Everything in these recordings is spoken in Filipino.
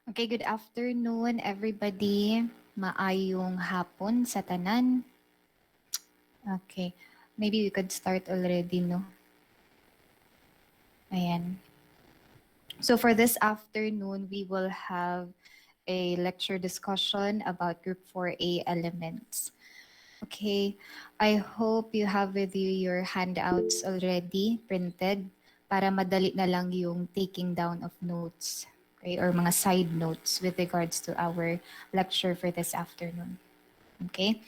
Okay, good afternoon everybody. Maayong hapon sa tanan. Okay, maybe we could start already, no? Ayan. So for this afternoon, we will have a lecture discussion about Group 4A elements. Okay, I hope you have with you your handouts already printed para madali na lang yung taking down of notes, okay, or mga side notes with regards to our lecture for this afternoon. Okay,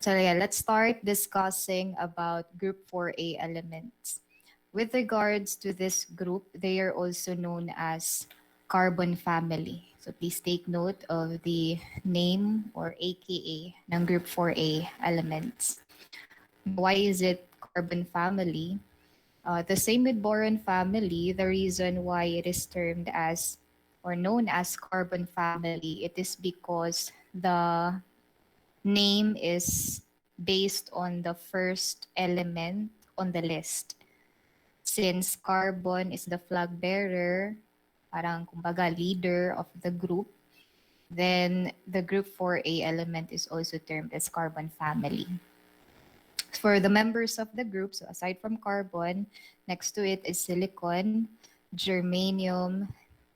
so yeah, let's start discussing about Group 4A elements. With regards to this group, they are also known as carbon family. So please take note of the name or AKA ng Group 4A elements. Why is it carbon family? The same with boron family, the reason why it is termed as or known as carbon family, it is because the name is based on the first element on the list. Since carbon is the flag bearer, parang kumbaga leader of the group, then the group 4A element is also termed as carbon family. For the members of the group, so aside from carbon, next to it is silicon, germanium,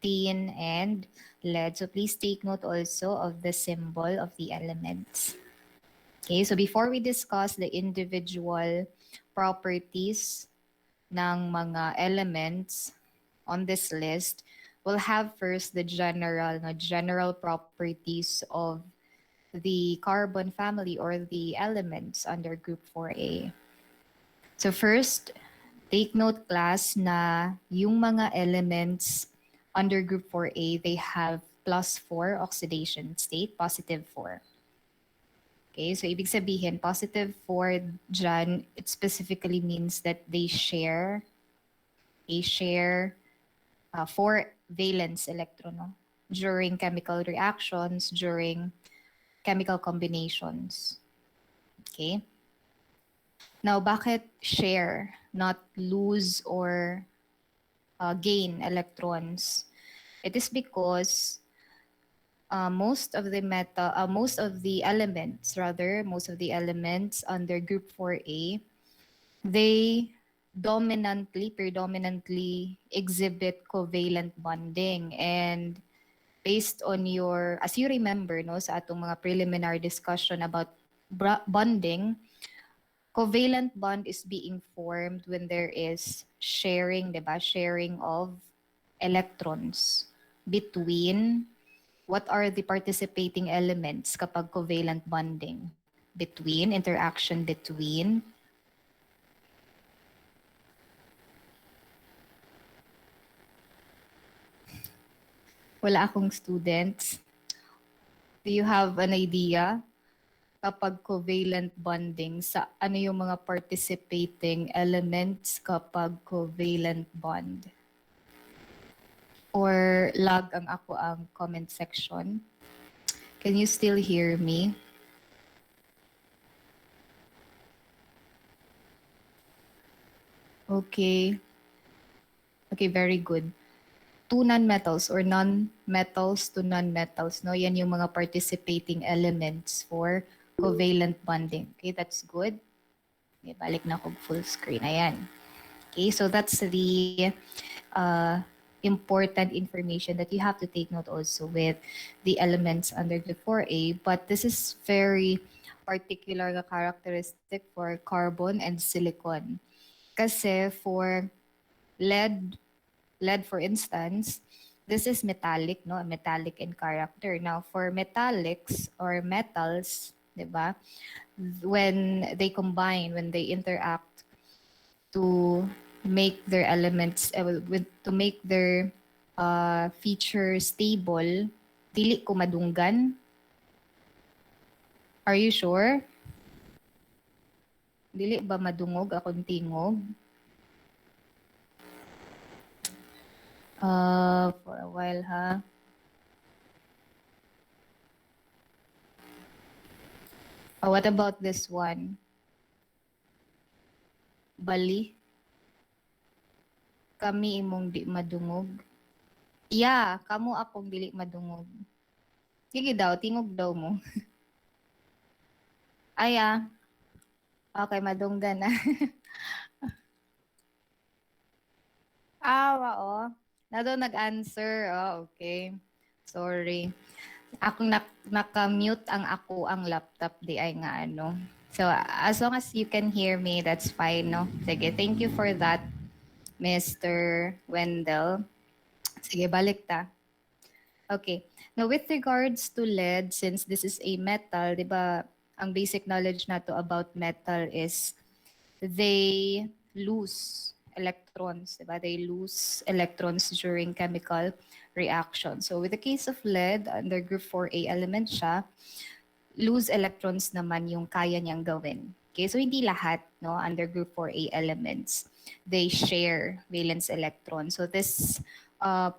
tin, and lead. So please take note also of the symbol of the elements. Okay, so before we discuss the individual properties ng mga elements on this list, we'll have first the general properties of the carbon family or the elements under group 4A. So first, take note class na yung mga elements under group 4A, they have +4 oxidation state, +4. Okay, so ibig sabihin, +4 dyan, it specifically means that they share 4 valence electron, no? During chemical reactions, during chemical combinations. Okay? Now, bakit share, not lose or gain electrons? It is because most of the elements under group 4A, they predominantly exhibit covalent bonding. And based on your, as you remember, no, sa atong mga preliminary discussion about bonding, covalent bond is being formed when there is sharing, diba? Sharing of electrons between what are the participating elements kapag covalent bonding? Interaction between wala akong students. Do you have an idea kapag covalent bonding sa ano yung mga participating elements kapag covalent bond? Or lag ang ako ang comment section? Can you still hear me? Okay. Okay, very good. Two nonmetals or non-metals to non-metals, no? Yan yung mga participating elements for covalent bonding. Okay, that's good. Okay, balik na ako full screen. Ayan. Okay, so that's the important information that you have to take note also with the elements under the 4A. But this is very particular na characteristic for carbon and silicon. Kasi for lead for instance, this is metallic, no? Metallic in character. Now, for metallics or metals, diba? When they combine, when they interact to make their elements, to make their features stable, dili ko madunggan. Are you sure? Dili ba madungog akong tingog? For a while, ha? What about this one? Bali? Kami imong di madungog. Yeah, kamo akong dili madungog. Sige daw, tingog daw mo. Ay, okay, madunggan na. Oo. Na daw nag-answer. Oh, okay. Sorry. Akong naka-mute ang ako ang laptop di ay nga ano. So, as long as you can hear me, that's fine, no? Sige, thank you for that, Mr. Wendell. Sige, balik ta. Okay. Now, with regards to lead, since this is a metal, di ba, ang basic knowledge nato about metal is they lose electrons, di ba? They lose electrons during chemical reaction. So, with the case of lead, under group 4A element siya, lose electrons naman yung kaya niyang gawin. Okay, so hindi lahat, no, under group 4A elements, they share valence electrons. So this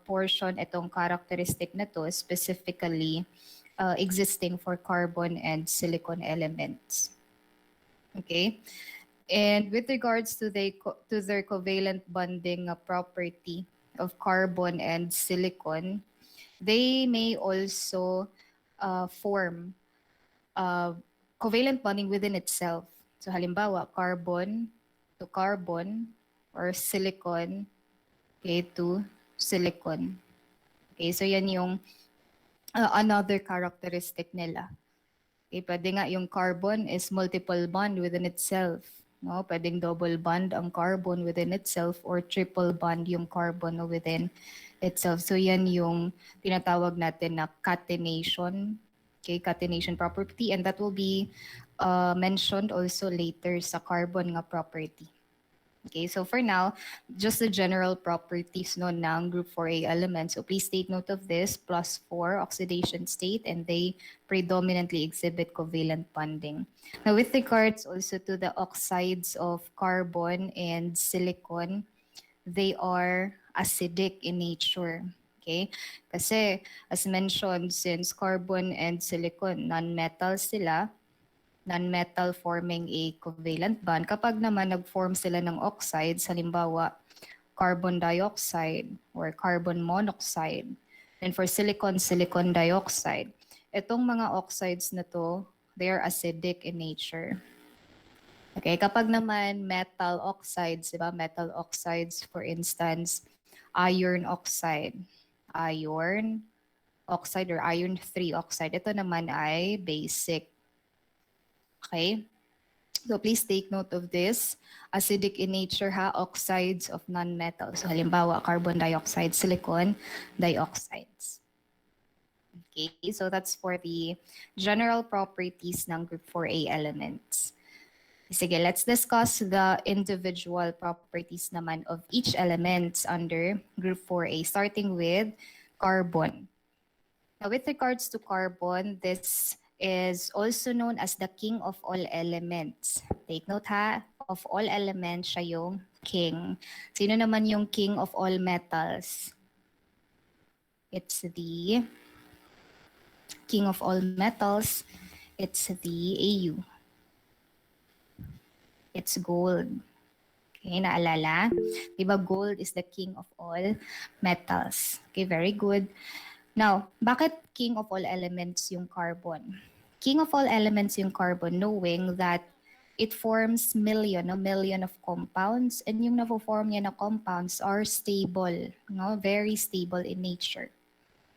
portion, itong characteristic na to, specifically existing for carbon and silicon elements. Okay, and with regards to their covalent bonding property of carbon and silicon, they may also form covalent bonding within itself. So halimbawa, carbon to carbon or silicon, okay, to silicon. Okay, so yan yung another characteristic nila. Okay, pwede nga yung carbon is multiple bond within itself. No? Pwedeng double bond ang carbon within itself or triple bond yung carbon within itself. So yan yung tinatawag natin na catenation. Okay, catenation property, and that will be mentioned also later sa carbon nga property. Okay, so for now, just the general properties no ng group 4A elements. So please take note of this, +4 oxidation state, and they predominantly exhibit covalent bonding. Now with regards also to the oxides of carbon and silicon, they are acidic in nature. Okay? Kasi as mentioned, since carbon and silicon, non-metal sila, non-metal forming a covalent bond. Kapag naman nag-form sila ng oxides, halimbawa carbon dioxide or carbon monoxide, and for silicon, silicon dioxide, itong mga oxides na to, they are acidic in nature. Okay, kapag naman metal oxides, diba? Metal oxides, for instance, iron oxide, iron oxide or iron 3 oxide, ito naman ay basic. Okay? So please take note of this. Acidic in nature ha, oxides of non-metals. So halimbawa, carbon dioxide, silicon dioxides. Okay, so that's for the general properties ng group 4A elements. Sige, let's discuss the individual properties naman of each element under group 4A, starting with carbon. Now, with regards to carbon, this is also known as the king of all elements. Take note ha, of all elements, siya yung king. Sino naman yung king of all metals? It's the king of all metals. It's the AU. It's gold. Okay, naalala? Diba gold is the king of all metals. Okay, very good. Now, bakit king of all elements yung carbon? King of all elements yung carbon, knowing that it forms a million of compounds, and yung na-form niya na compounds are stable, no? Very stable in nature.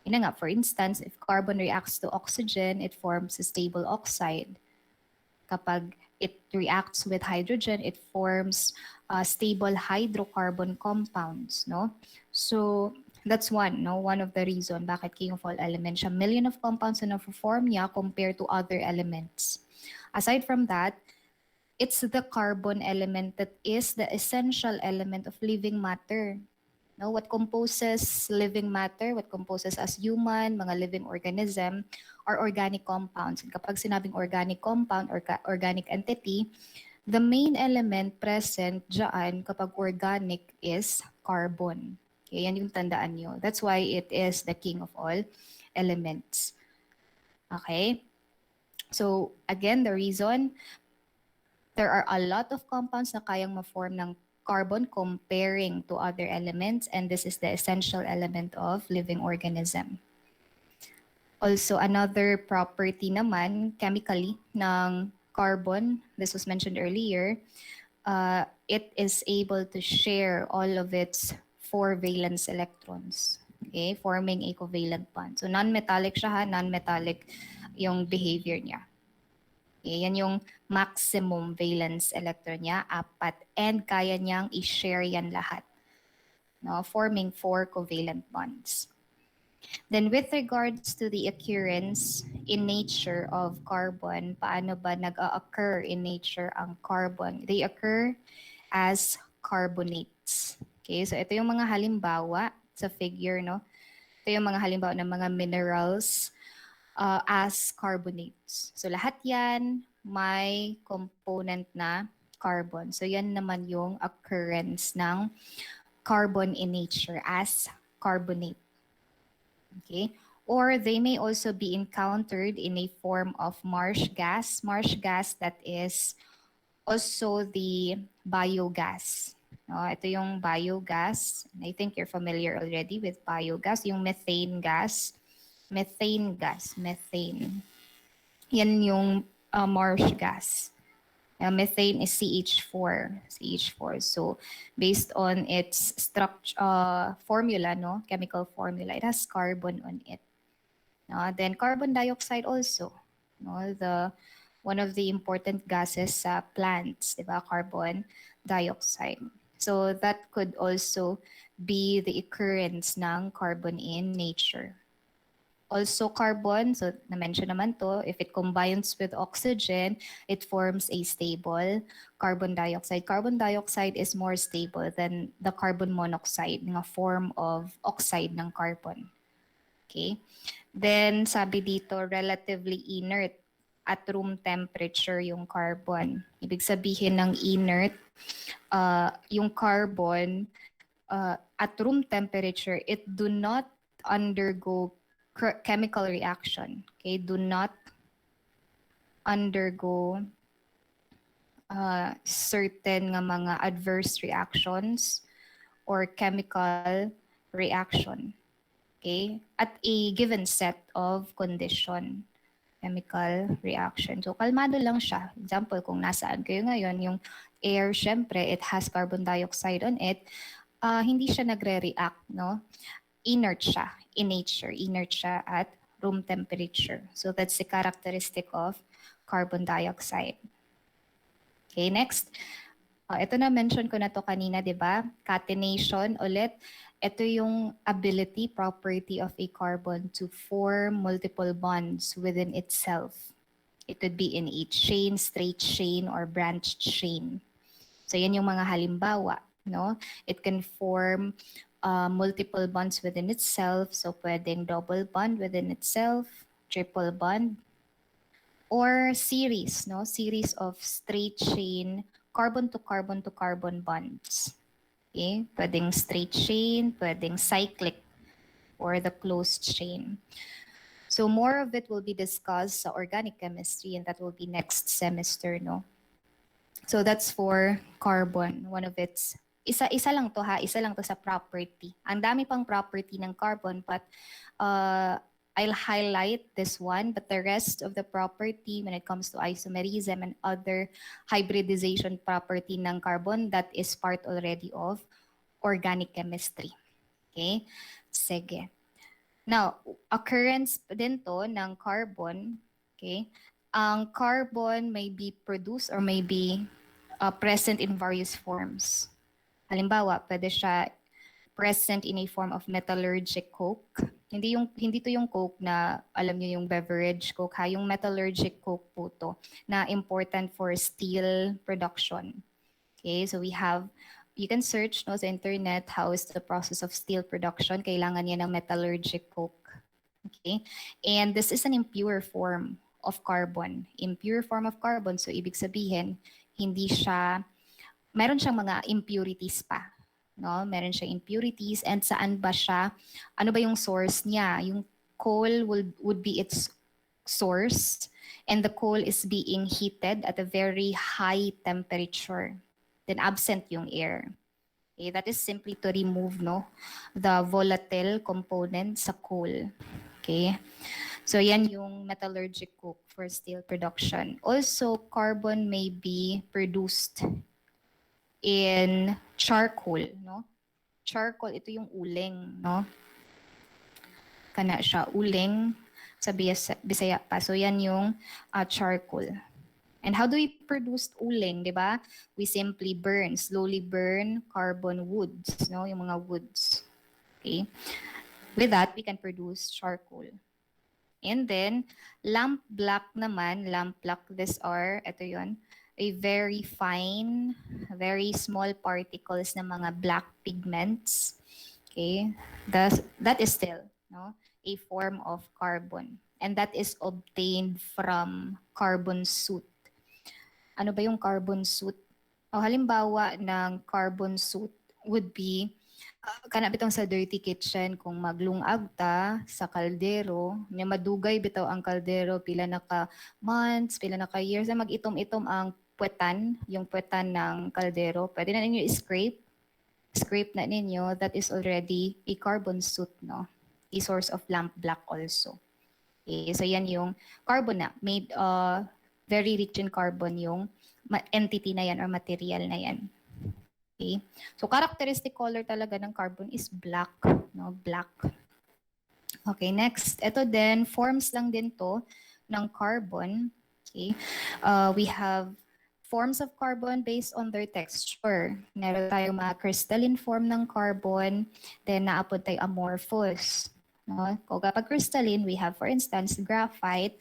Yun nga, for instance, if carbon reacts to oxygen, it forms a stable oxide. Kapag it reacts with hydrogen, it forms stable hydrocarbon compounds, no? So that's one of the reason bakit king of all elements siya. Million of compounds na form niya compared to other elements. Aside from that, it's the carbon element that is the essential element of living matter. No, what composes living matter, what composes us human, mga living organism, are organic compounds. And kapag sinabing organic compound or organic entity, the main element present dyan kapag organic is carbon. Okay, yan yung tandaan nyo. That's why it is the king of all elements. Okay? So, again, the reason, there are a lot of compounds na kayang ma-form ng carbon comparing to other elements, and this is the essential element of living organism. Also, another property naman, chemically, ng carbon, this was mentioned earlier, it is able to share all of its 4 valence electrons, okay, forming a covalent bond. So non-metallic siya ha, non-metallic yung behavior niya. Okay, yan yung maximum valence electron niya, 4, and kaya niyang i-share yan lahat, no, forming 4 covalent bonds. Then with regards to the occurrence in nature of carbon, paano ba nag-occur in nature ang carbon? They occur as carbonates. Okay, so ito yung mga halimbawa sa figure, no? Ito yung mga halimbawa ng mga minerals as carbonates. So lahat yan may component na carbon. So yan naman yung occurrence ng carbon in nature as carbonate. Okay? Or they may also be encountered in a form of marsh gas. Marsh gas, that is also the biogas. No, ito yung biogas. I think you're familiar already with biogas, yung methane gas. Methane gas, methane. Yan yung marsh gas. Methane is CH4. CH4. So based on its structure formula, no, chemical formula, it has carbon on it. Then carbon dioxide also, no, one of the important gases sa plants, diba? Carbon dioxide. So that could also be the occurrence ng carbon in nature. Also carbon, so na-mention naman to, if it combines with oxygen, it forms a stable carbon dioxide. Carbon dioxide is more stable than the carbon monoxide, nga form of oxide ng carbon. Okay? Then sabi dito, relatively inert at room temperature yung carbon. Ibig sabihin ng inert, yung carbon at room temperature, it do not undergo chemical reaction. Okay, do not undergo certain nga mga adverse reactions or chemical reaction. Okay, at a given set of condition, chemical reaction. So kalmado lang siya. Example, kung nasaan kayo ngayon, yung air, syempre, it has carbon dioxide on it, hindi siya nagre-react, no? Inert siya in nature, inert siya at room temperature. So that's the characteristic of carbon dioxide. Okay, next. Ito na, mention ko na to kanina, di ba? Catenation ulit. Ito yung ability, property of a carbon to form multiple bonds within itself. It could be in a chain, straight chain, or branched chain. So yan yung mga halimbawa, no? It can form multiple bonds within itself. So pwedeng double bond within itself, triple bond, or series, no? Series of straight chain, carbon to carbon to carbon bonds. Okay? Pwedeng straight chain, pwedeng cyclic, or the closed chain. So more of it will be discussed sa organic chemistry, and that will be next semester, no? So that's for carbon. One of its, isa lang to ha, isa lang to sa property. Ang dami pang property ng carbon, but I'll highlight this one, but the rest of the property when it comes to isomerism and other hybridization property ng carbon, that is part already of organic chemistry. Okay? Sige. Now, occurrence din to ng carbon, okay? Ang carbon may be produced or may be present in various forms. Halimbawa, pwede siya present in a form of metallurgic coke. Hindi to yung coke na alam niyo yung beverage coke ha, yung metallurgic coke po to na important for steel production. Okay, so you can search no sa internet how is the process of steel production. Kailangan niya ng metallurgic coke. Okay, and this is an impure form of carbon. Impure form of carbon, so ibig sabihin meron siyang mga impurities pa. No, meron siyang impurities, and saan ba siya? Ano ba yung source niya? Yung coal would be its source, and the coal is being heated at a very high temperature. then absent yung air. Okay, that is simply to remove the volatile component sa coal. Okay, so yan yung metallurgic coke for steel production. Also, carbon may be produced in charcoal, no? Charcoal, ito yung uling, no? Kana siya, uling sa Bisaya pa. So yan yung charcoal. And how do we produce uling, di ba? We simply slowly burn carbon woods, no? Yung mga woods. Okay? With that, we can produce charcoal. And then, lamp black naman, these are, ito yun, a very fine, very small particles na mga black pigments. Okay? That is still a form of carbon. And that is obtained from carbon soot. Ano ba yung carbon soot? O halimbawa ng carbon soot would be kana bitong sa dirty kitchen kung maglungag ta sa kaldero, nya madugay bitaw ang kaldero pila na ka months, pila na ka years na mag-itom-itom ang puwetan, yung puwetan ng kaldero. Pwede na ninyo scrape na ninyo, that is already a carbon soot, no? A source of lamp black also. Okay, so yan yung carbon na made very rich in carbon yung entity na yan or material na yan. Okay? So characteristic color talaga ng carbon is black, no? Black. Okay, next. Ito din, forms lang din to ng carbon. Okay? We have forms of carbon based on their texture. Meron tayong mga crystalline form ng carbon, then naapod tayo amorphous. No? Kung kapag crystalline, we have for instance graphite,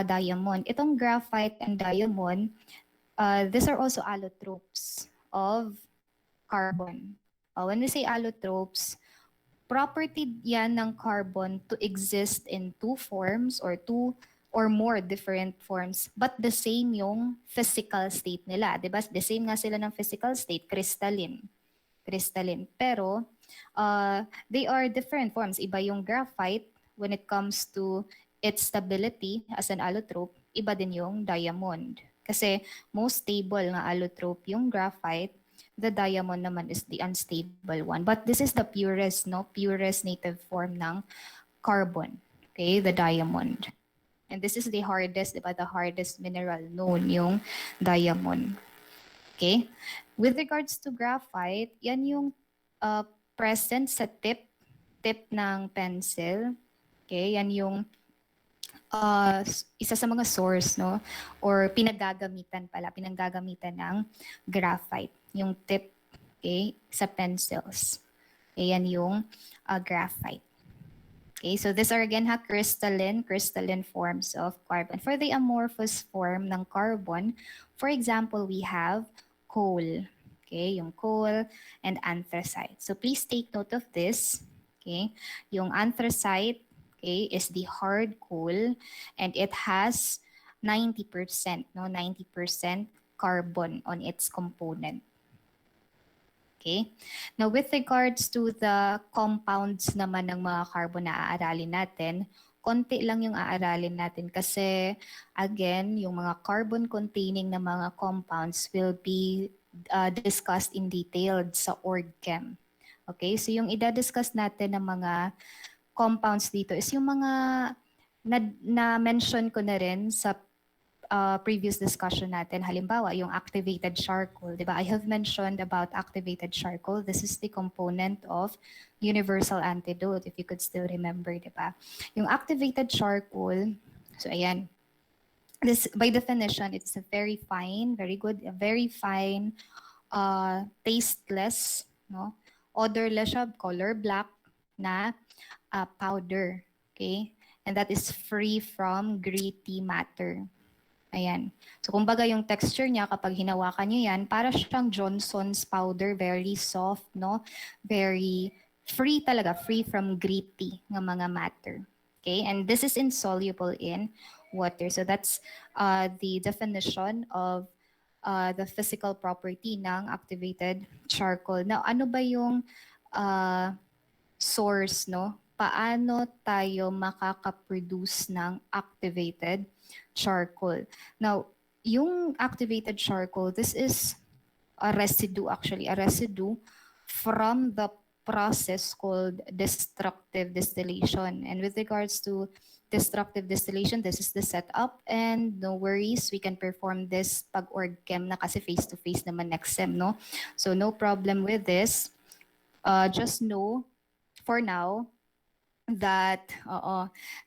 diamond. Itong graphite and diamond, these are also allotropes of carbon. When we say allotropes, property yan ng carbon to exist in two forms or two or more different forms, but the same yung physical state nila. Diba? The same nga sila ng physical state, crystalline. Pero, they are different forms. Iba yung graphite when it comes to its stability as an allotrope, iba din yung diamond. Kasi most stable nga allotrope yung graphite, the diamond naman is the unstable one. But this is the purest native form ng carbon. Okay, the diamond. And this is the hardest, diba? The hardest mineral known, yung diamond. Okay? With regards to graphite, yan yung present sa tip ng pencil. Okay? Yan yung isa sa mga source, no? Or pinagagamitan ng graphite. Yung tip, okay, sa pencils. Okay, yan yung graphite. Okay, so these are again crystalline forms of carbon. For the amorphous form ng carbon, for example, we have coal. Okay, yung coal and anthracite. So please take note of this. Okay, yung anthracite, okay, is the hard coal and it has 90%, 90% carbon on its component. Okay? Now, with regards to the compounds naman ng mga carbon na aaralin natin, konti lang yung aaralin natin kasi, again, yung mga carbon-containing na mga compounds will be discussed in detail sa OrgChem. Okay? So, yung idadiscuss natin ng mga compounds dito is yung mga na-mention ko na rin sa previous discussion natin. Halimbawa, yung activated charcoal. Diba? I have mentioned about activated charcoal. This is the component of universal antidote, if you could still remember. Diba? Yung activated charcoal, so ayan, this by definition, it's a very fine, very good, very fine, tasteless, no? Odorless siya, color black na powder. Okay? And that is free from gritty matter. Ayan. So, kumbaga yung texture niya, kapag hinawakan niyo yan, para siyang Johnson's powder, very soft, no? Very free talaga, free from gritty ng mga matter. Okay? And this is insoluble in water. So, that's the definition of the physical property ng activated charcoal. Now, ano ba yung source, no? Paano tayo makaka-produce ng activated charcoal? Now, yung activated charcoal, this is a residue from the process called destructive distillation. And with regards to destructive distillation, this is the setup, and no worries, we can perform this pag org chem na kasi face-to-face naman next sem, no? So no problem with this. Just know for now that,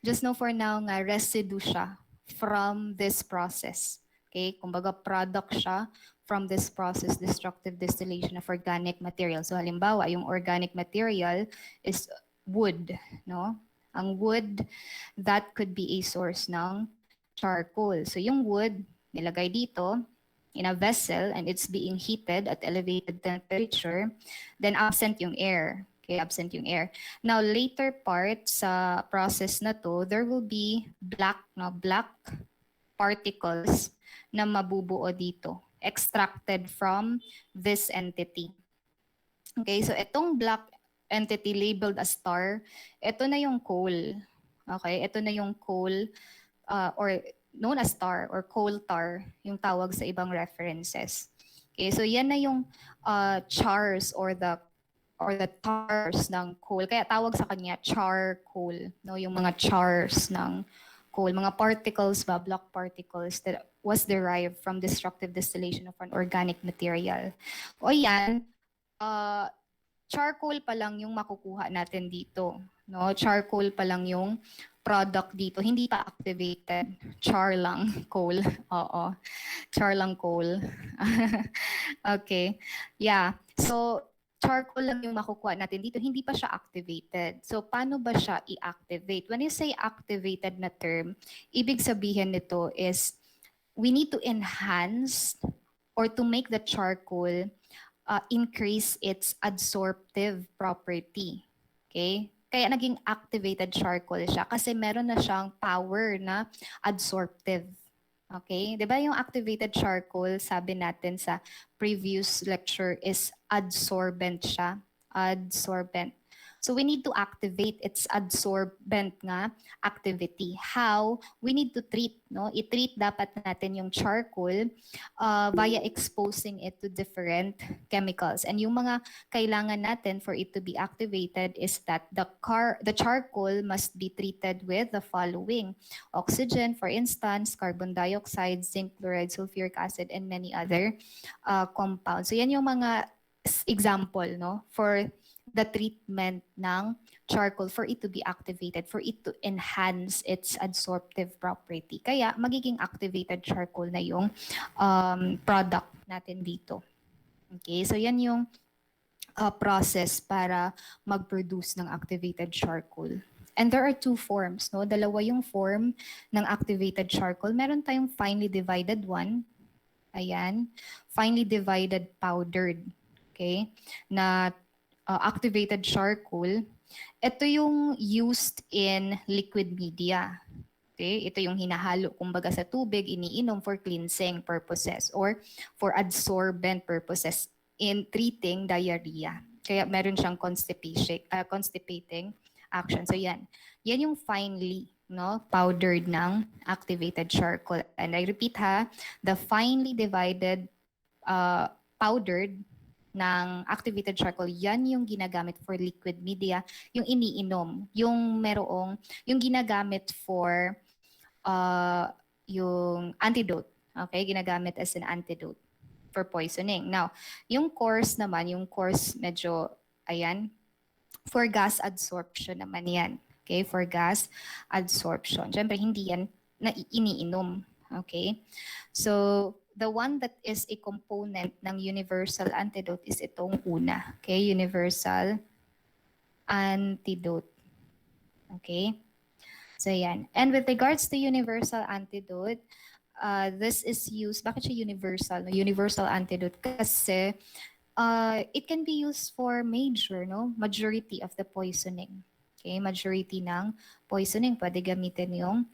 just know for now nga residue siya from this process. Okay? Kumbaga product siya from this process, destructive distillation of organic material. So halimbawa, yung organic material is wood, no? Ang wood, that could be a source ng charcoal. So yung wood, nilagay dito in a vessel and it's being heated at elevated temperature, then absent yung air. Okay, absent yung air. Now, later part sa process na to, there will be black particles na mabubuo dito, extracted from this entity. Okay, so itong black entity labeled as tar, ito na yung coal. Okay, ito na yung coal or known as tar or coal tar, yung tawag sa ibang references. Okay, so yan na yung chars or the tars ng coal. Kaya tawag sa kanya charcoal, no? Yung mga chars ng coal, mga particles ba, black particles that was derived from destructive distillation of an organic material. O yan, charcoal pa lang yung makukuha natin dito, no? Charcoal pa lang yung product dito, hindi pa activated. Char lang, coal. Oo. Char lang coal. Okay. Yeah. So, charcoal lang yung makukuha natin dito, hindi pa siya activated. So, paano ba siya i-activate? When you say activated na term, ibig sabihin nito is we need to enhance or to make the charcoal increase its adsorptive property. Okay? Kaya naging activated charcoal siya kasi meron na siyang power na adsorptive. Okay? 'Di ba yung activated charcoal, sabi natin sa previous lecture, is adsorbent siya. Adsorbent. So we need to activate its adsorbent nga activity. How? We need to treat, no? I-treat dapat natin yung charcoal via exposing it to different chemicals. And yung mga kailangan natin for it to be activated is that the charcoal must be treated with the following: oxygen, for instance, carbon dioxide, zinc chloride, sulfuric acid, and many other compounds. So yan yung mga example, no, for the treatment ng charcoal for it to be activated, for it to enhance its adsorptive property. Kaya magiging activated charcoal na yung product natin dito. Okay, so yan yung process para mag-produce ng activated charcoal. And there are two forms, no? Dalawa yung form ng activated charcoal. Meron tayong finely divided one. Ayan. Finely divided powdered. Okay? Na activated charcoal. Ito yung used in liquid media. Okay? Ito yung hinahalo kumbaga sa tubig, iniinom for cleansing purposes or for adsorbent purposes in treating diarrhea. Kaya meron siyang constipating action. So yan. Yan yung finely, no, powdered ng activated charcoal. And I repeat the finely divided powdered ng activated charcoal, yan yung ginagamit for liquid media, yung iniinom, yung ginagamit for yung antidote. Okay, ginagamit as an antidote for poisoning. Now, yung coarse naman, medyo, ayan, for gas absorption naman yan. Okay, for gas absorption. Siyempre, hindi yan na iniinom. Okay, so the one that is a component ng universal antidote is itong una. Okay, universal antidote. Okay, so yan. And with regards to universal antidote, this is used, bakit siya universal? Universal antidote kasi it can be used for majority of the poisoning. Okay, majority ng poisoning, pwede gamitin yung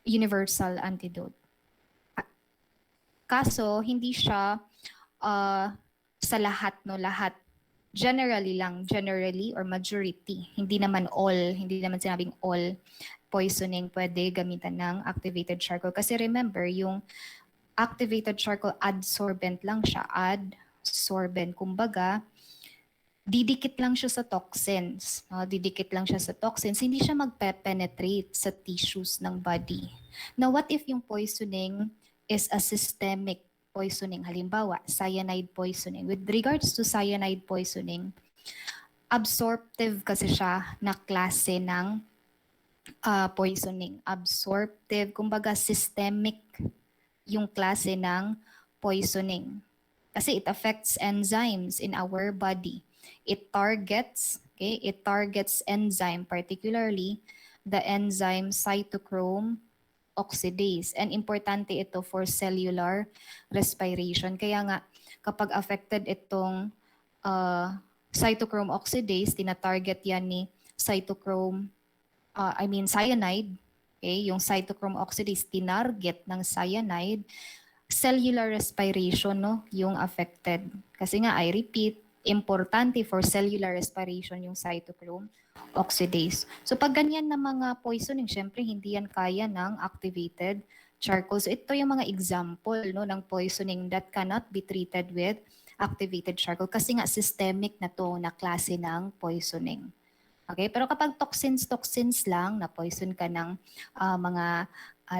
universal antidote. Kaso, hindi siya sa lahat, no? Lahat. Generally or majority. Hindi naman sinabing all poisoning pwede gamitan ng activated charcoal. Kasi remember, yung activated charcoal adsorbent lang siya, adsorbent. Kumbaga, didikit lang siya sa toxins. No? Didikit lang siya sa toxins. Hindi siya magpe-penetrate sa tissues ng body. Now, what if yung poisoning is a systemic poisoning? Halimbawa, cyanide poisoning. With regards to cyanide poisoning, absorptive kasi siya na klase ng poisoning. Absorptive, kumbaga systemic yung klase ng poisoning. Kasi it affects enzymes in our body. It targets enzyme, particularly the enzyme cytochrome oxidase. And importante ito for cellular respiration. Kaya nga, kapag affected itong cytochrome oxidase, tina-target yan ni cyanide. Okay? Yung cytochrome oxidase, tinarget ng cyanide, cellular respiration, no, yung affected. Kasi nga, I repeat, importante for cellular respiration yung cytochrome oxidase. So pag ganyan na mga poisoning, syempre hindi yan kaya ng activated charcoal. So ito yung mga example, no, ng poisoning that cannot be treated with activated charcoal kasi nga systemic na to na klase ng poisoning. Okay, pero kapag toxins lang, na poison ka ng mga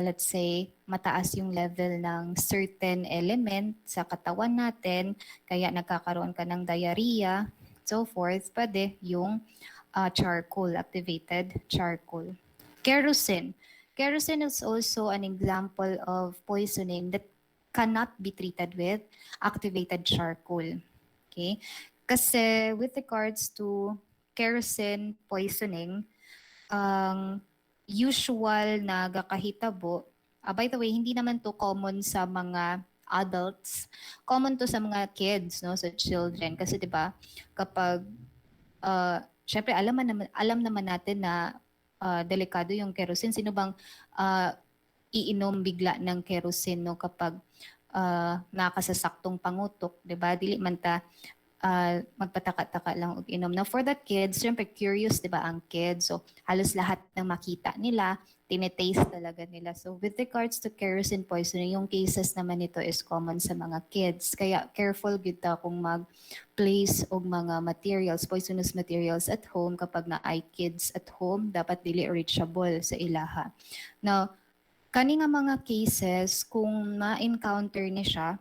let's say, mataas yung level ng certain element sa katawan natin, kaya nagkakaroon ka ng diarrhea, so forth, pwede yung charcoal, activated charcoal. Kerosene. Kerosene is also an example of poisoning that cannot be treated with activated charcoal. Okay? Kasi with regards to kerosene poisoning, ang usual na gakahitabo, by the way, hindi naman to common sa mga adults, common to sa mga kids, no, sa children. Kasi 'di ba, kapag syempre alam naman natin na delikado yung kerosene. Sino bang iinom bigla ng kerosene, no, kapag nakasasaktong pangutok, 'di ba? Dili man ta magpataka-taka lang og inom. Now for the kids, syempre curious, 'di ba, ang kids. So halos lahat ng makita nila, tinetaste talaga nila. So with regards to kerosene poisoning, yung cases naman nito is common sa mga kids. Kaya careful gid ta kung mag-place og mga materials, poisonous materials at home kapag na-ay kids at home, dapat dili reachable sa ilaha. Now, kani nga mga cases kung na-encounter ni siya,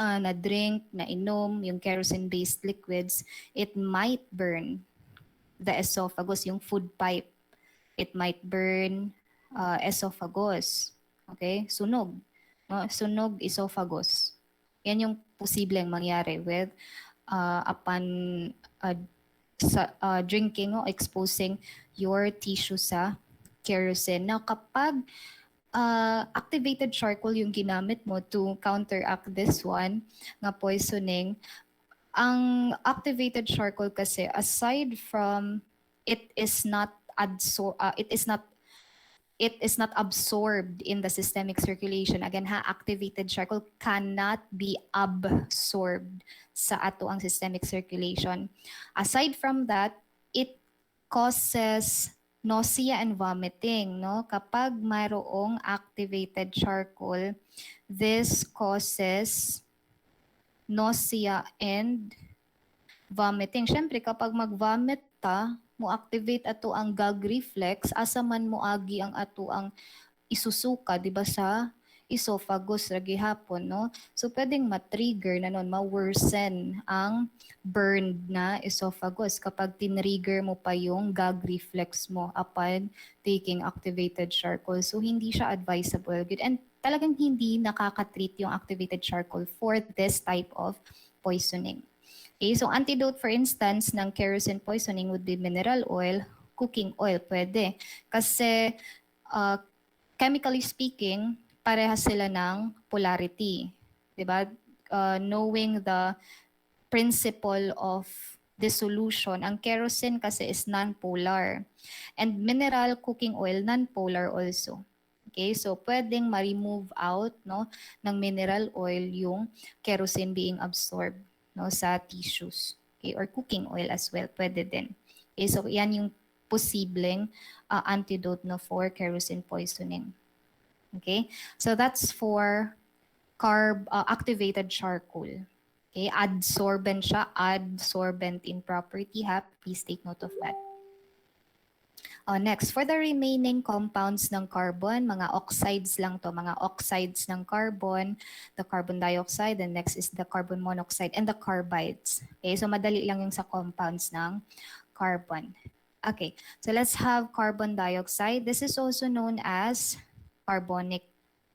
na drink, na inom, yung kerosene-based liquids, it might burn the esophagus, yung food pipe. It might burn esophagus. Okay? Sunog. No? Sunog esophagus. Yan yung posibleng mangyari with upon drinking o exposing your tissue sa kerosene. Now, kapag activated charcoal yung ginamit mo to counteract this one na poisoning, ang activated charcoal kasi, aside from it is not absorbed in the systemic circulation. Again ha, activated charcoal cannot be absorbed sa ato ang systemic circulation. Aside from that, it causes nausea and vomiting, no? Kapag mayroong activated charcoal, this causes nausea and vomiting. Syempre, kapag mag-vomit ta, mo activate ato ang gag reflex, asa man mo agi ang ato ang isusuka, di ba, sa esophagus ra gihapon, no? So pwedeng ma-trigger na nun, ma-worsen ang burned na esophagus kapag tinrigger mo pa yung gag reflex mo upon taking activated charcoal. So hindi siya advisable. And talagang hindi nakaka-treat yung activated charcoal for this type of poisoning. Okay, so antidote for instance ng kerosene poisoning would be mineral oil, cooking oil, pwede. Kasi chemically speaking, parehas sila ng polarity. Diba? Knowing the principle of dissolution, ang kerosene kasi is non-polar. And mineral cooking oil, non-polar also. Okay, so pwedeng ma-remove out, no, ng mineral oil yung kerosene being absorbed, no, sa tissues. Okay, or cooking oil as well, pwede din. Okay, so yan yung posibleng antidote, no, for kerosene poisoning. Okay, so that's for activated charcoal. Okay, adsorbent siya, adsorbent in property ha. Please take note of that. Next, for the remaining compounds ng carbon, mga oxides lang to, mga oxides ng carbon, the carbon dioxide, and next is the carbon monoxide, and the carbides. Okay, so madali lang yung sa compounds ng carbon. Okay, so let's have carbon dioxide. This is also known as carbonic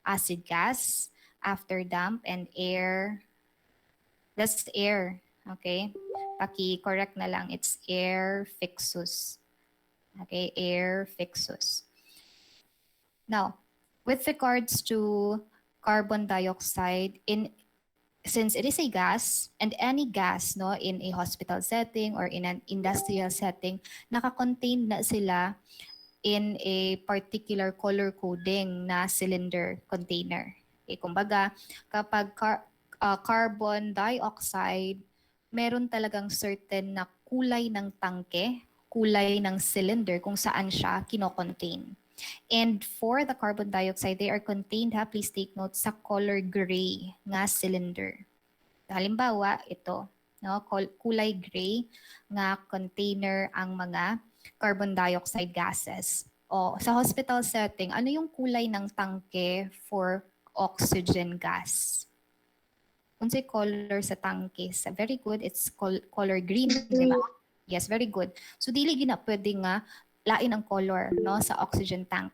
acid gas, after damp, and air. That's air, okay? Paki-correct na lang, it's air fixus. Okay, air fixus. Now, with regards to carbon dioxide, since it is a gas, and any gas no, in a hospital setting or in an industrial setting, naka-contain na sila in a particular color coding na cylinder container. Okay, kumbaga, kapag carbon dioxide, meron talagang certain na kulay ng tangke, kulay ng cylinder kung saan siya kino-contain. And for the carbon dioxide, they are contained, please take note, sa color gray nga cylinder. Halimbawa, ito, no, kulay gray nga container ang mga carbon dioxide gases. O, sa hospital setting, ano yung kulay ng tangke for oxygen gas? Kung say color sa tangke, very good, it's color green, di ba? Yes, very good. So, dili gina pwede nga lain ang color no, sa oxygen tank.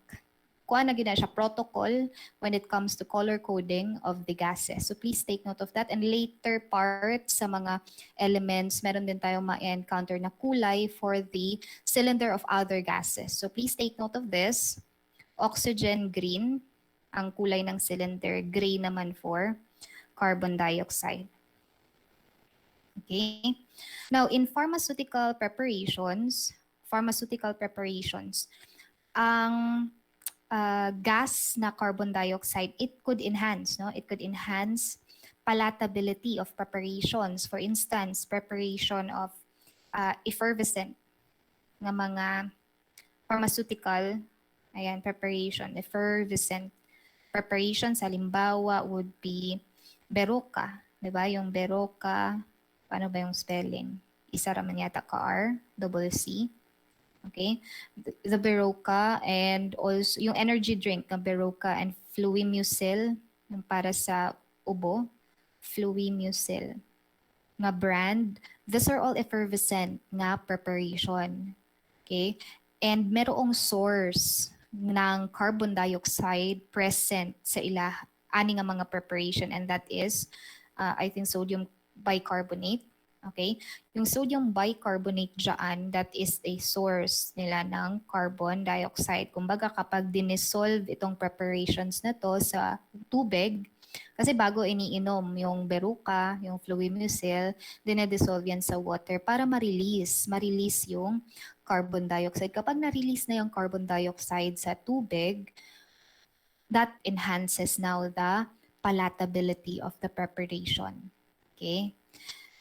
Kuha na gina siya protocol when it comes to color coding of the gases. So please take note of that. And later part sa mga elements, meron din tayo ma-encounter na kulay for the cylinder of other gases. So please take note of this. Oxygen green, ang kulay ng cylinder. Gray naman for carbon dioxide. Okay. Now, in pharmaceutical preparations, ang gas na carbon dioxide, it could enhance, no? It could enhance palatability of preparations. For instance, preparation of effervescent ng mga pharmaceutical, ayan, preparation, effervescent preparations, halimbawa would be Beroka, di ba? Yung Beroka, paano ba yung spelling? Isa raman yata ka-R, double C. Okay, the Beroka, and also yung energy drink ng Beroka and Fluimucil, yung para sa ubo, Fluimucil nga brand. These are all effervescent nga preparation. Okay, and merong source ng carbon dioxide present sa ani nga mga preparation, and that is I think sodium bicarbonate. Okay, yung sodium bicarbonate dyan, that is a source nila ng carbon dioxide. Kumbaga kapag dinesolve itong preparations na to sa tubig, kasi bago iniinom yung Beruca, yung Fluimucil, dinedissolve yan sa water para ma-release yung carbon dioxide. Kapag na-release na yung carbon dioxide sa tubig, that enhances now the palatability of the preparation. Okay?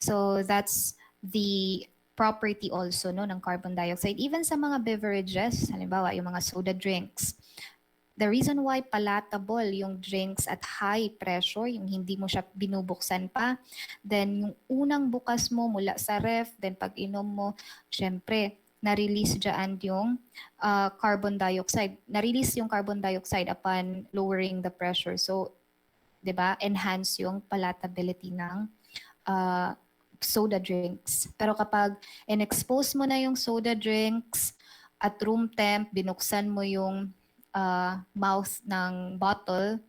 So that's the property also no, ng carbon dioxide. Even sa mga beverages, halimbawa yung mga soda drinks, the reason why palatable yung drinks at high pressure, yung hindi mo siya binubuksan pa, then yung unang bukas mo mula sa ref, then pag inom mo, syempre, na-release dyan yung carbon dioxide. Na-release yung carbon dioxide upon lowering the pressure. So, di ba, enhance yung palatability ng soda drinks. Pero kapag in-expose mo na yung soda drinks at room temp, binuksan mo yung mouth ng bottle,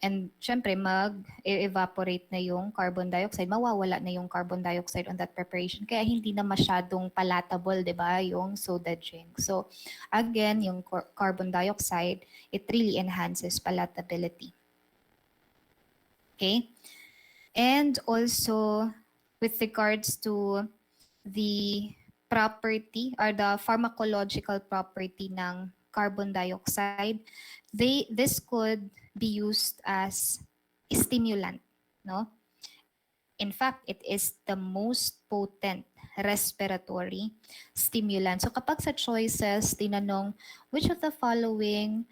and syempre mag-evaporate na yung carbon dioxide, mawawala na yung carbon dioxide on that preparation. Kaya hindi na masyadong palatable, di ba, yung soda drink. So again, yung carbon dioxide, it really enhances palatability. Okay? And also, with regards to the property or the pharmacological property ng carbon dioxide, this could be used as a stimulant, no? In fact, it is the most potent respiratory stimulant. So kapag sa choices, tinanong, which of the following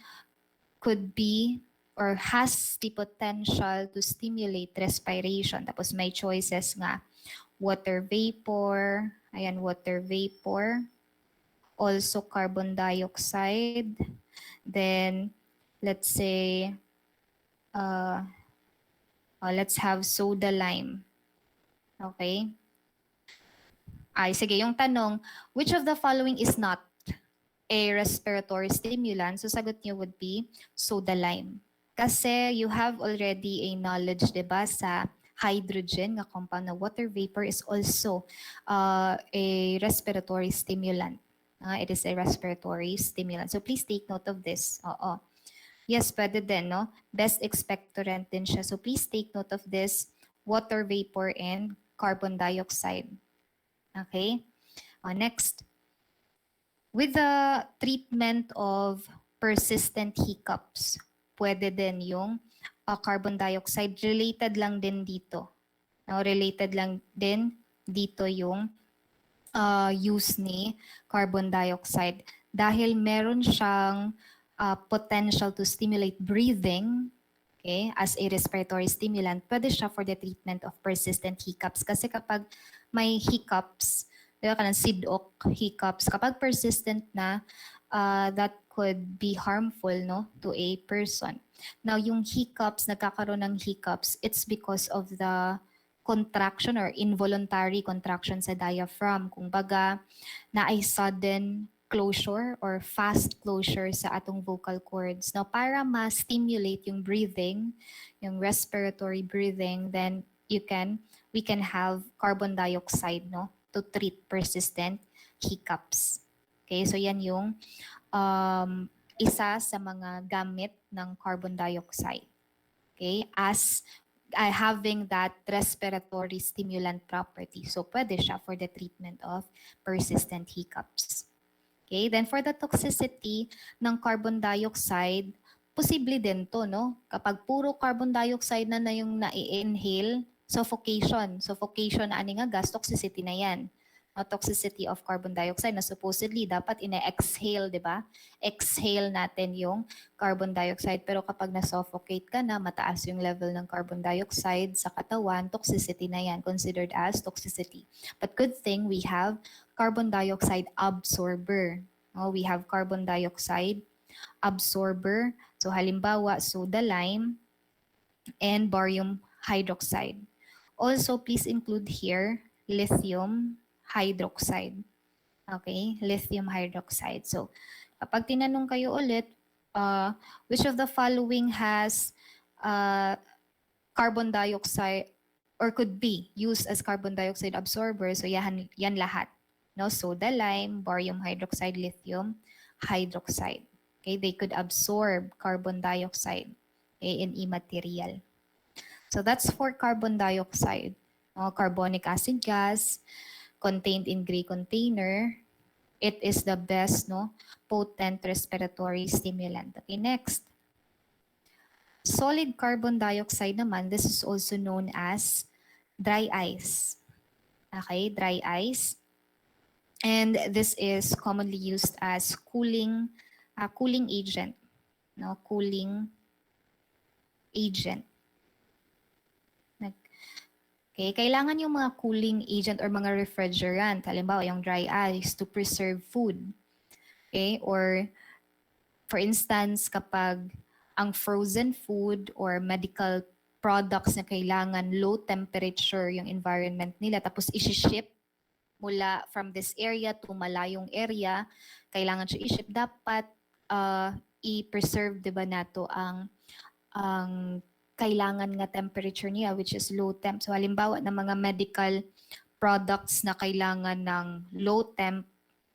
could be or has the potential to stimulate respiration. Tapos may choices nga, water vapor, ayan, water vapor, also carbon dioxide, then let's say, let's have soda lime. Okay? Ay, sige, yung tanong, which of the following is not a respiratory stimulant? So sagot niyo would be soda lime. Kasi you have already a knowledge, diba, sa hydrogen, nga compound na water vapor is also a respiratory stimulant. It is a respiratory stimulant. So please take note of this. Oo. Yes, pwede din, no? Best expectorant din siya. So please take note of this, water vapor and carbon dioxide. Okay? Next. With the treatment of persistent hiccups, pwede din yung carbon dioxide. Related lang din dito. No? Related lang din dito yung use ni carbon dioxide. Dahil meron siyang potential to stimulate breathing, okay, as a respiratory stimulant, pwede siya for the treatment of persistent hiccups. Kasi kapag may hiccups, diba, kanang sidok hiccups, kapag persistent na, that could be harmful, no, to a person. Now, yung hiccups, nagkakaroon ng hiccups, it's because of the contraction or involuntary contraction sa diaphragm. Kung baga, na ay sudden closure or fast closure sa atong vocal cords. Now, para ma-stimulate yung breathing, yung respiratory breathing, then we can have carbon dioxide, no, to treat persistent hiccups. Okay, so yan yung isa sa mga gamit ng carbon dioxide. Okay, as having that respiratory stimulant property. So pwede siya for the treatment of persistent hiccups. Okay, then for the toxicity ng carbon dioxide, posible din to, no? Kapag puro carbon dioxide na yung na-inhale, suffocation. Suffocation na ani nga gas, toxicity na yan. Toxicity of carbon dioxide na supposedly dapat ina-exhale, di ba? Exhale natin yung carbon dioxide. Pero kapag na-suffocate ka na, mataas yung level ng carbon dioxide sa katawan, toxicity na yan, considered as toxicity. But good thing we have carbon dioxide absorber. We have carbon dioxide absorber. So halimbawa, soda lime and barium hydroxide. Also, please include here lithium hydroxide. Okay, lithium hydroxide. So, kapag tinanong kayo ulit, which of the following has carbon dioxide or could be used as carbon dioxide absorber? So, yan lahat. No, soda lime, barium hydroxide, lithium hydroxide. Okay, they could absorb carbon dioxide, okay, in e-material. So that's for carbon dioxide. Carbonic acid gas contained in gray container. It is the best, no, potent respiratory stimulant. Okay, next. Solid carbon dioxide naman, this is also known as dry ice. Okay, dry ice. And this is commonly used as cooling agent. No, cooling agent. Okay, kailangan yung mga cooling agent or mga refrigerant, halimbawa yung dry ice, to preserve food. Okay, or for instance, kapag ang frozen food or medical products na kailangan low temperature yung environment nila, tapos isi-ship mula from this area to malayong area, kailangan siya i-ship, dapat i-preserve, diba, nato ang kailangan nga temperature niya, which is low temp. So halimbawa ng mga medical products na kailangan ng low temp,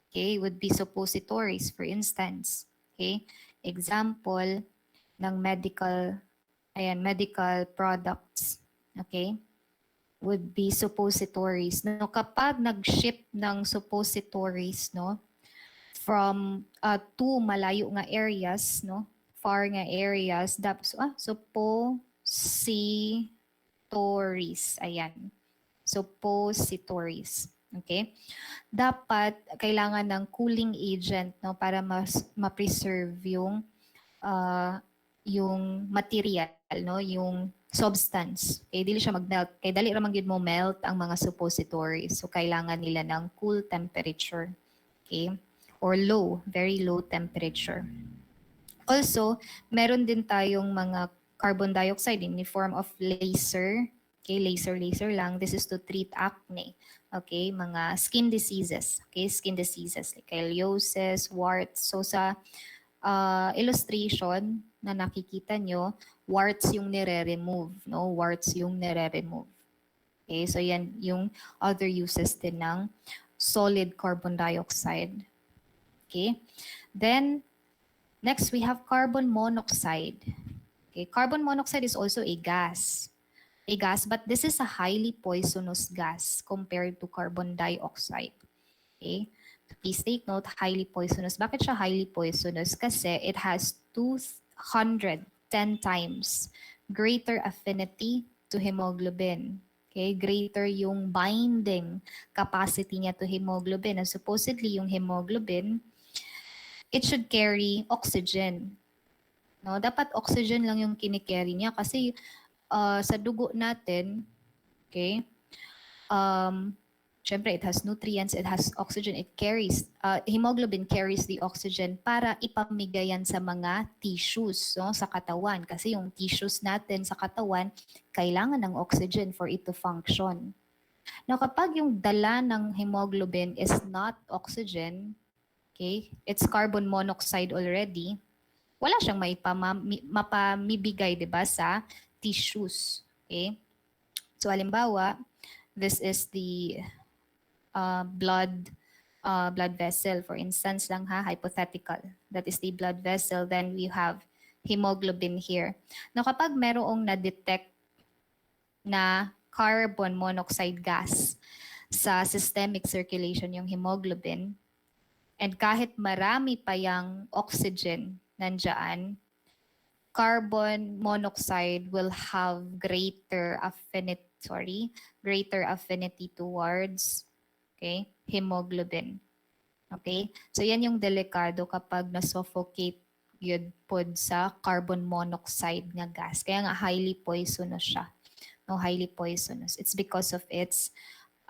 okay, would be suppositories, for instance. Okay, example ng medical products, okay, would be suppositories. No, kapag nag-ship ng suppositories, no, from to malayo nga areas, no, far nga areas, dapat suppositories. Ayan. Suppositories. Okay? Dapat kailangan ng cooling agent, no, para ma-preserve yung yung material, no, yung substance. Kay dili siya mag-melt. Kay dali ra man gyud mo melt ang mga suppositories. So kailangan nila ng cool temperature. Okay? Or low, very low temperature. Also, meron din tayong mga carbon dioxide in the form of laser. Okay, laser lang. This is to treat acne. Okay, mga skin diseases. Okay, skin diseases like scoliosis, warts. So sa illustration na nakikita nyo, warts yung nire-remove. No? Warts yung nire-remove. Okay, so yan yung other uses din ng solid carbon dioxide. Okay, then next we have carbon monoxide. Okay, carbon monoxide is also a gas. A gas, but this is a highly poisonous gas compared to carbon dioxide. Okay? Please take note, highly poisonous. Bakit siya highly poisonous? Kasi it has 210 times greater affinity to hemoglobin. Okay? Greater yung binding capacity niya to hemoglobin. And supposedly, yung hemoglobin, it should carry oxygen. No? Dapat oxygen lang yung kinikerry niya kasi sa dugo natin, okay, syempre, it has nutrients, it has oxygen, it carries, hemoglobin carries the oxygen para ipamigay yan sa mga tissues, no, sa katawan. Kasi yung tissues natin sa katawan, kailangan ng oxygen for it to function. Now, kapag yung dala ng hemoglobin is not oxygen, okay, it's carbon monoxide already, wala siyang mapamibigay, di ba, sa tissues. Okay? So, halimbawa, this is the blood vessel, for instance lang ha, hypothetical. That is the blood vessel. Then we have hemoglobin here. Now, kapag merong na-detect na carbon monoxide gas sa systemic circulation yung hemoglobin, and kahit marami pa yung oxygen nandyan, carbon monoxide will have greater affinity towards, okay, hemoglobin. Okay? So yan yung delikado kapag na-suffocate yun pod sa carbon monoxide nga gas. Kaya nga highly poisonous siya. No, highly poisonous. It's because of its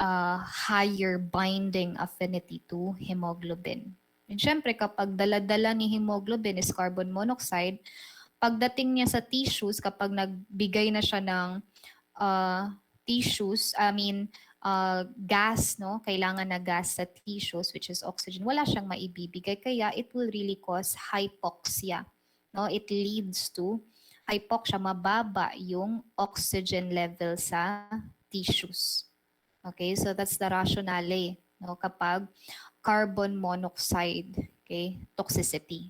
higher binding affinity to hemoglobin. And syempre, kapag dala-dala ni hemoglobin is carbon monoxide, pagdating niya sa tissues, kapag nagbigay na siya ng gas, no? Kailangan na gas sa tissues, which is oxygen, wala siyang maibibigay. Kaya it will really cause hypoxia. No? It leads to hypoxia, mababa yung oxygen level sa tissues. Okay, so that's the rationale, no, kapag carbon monoxide, okay, toxicity.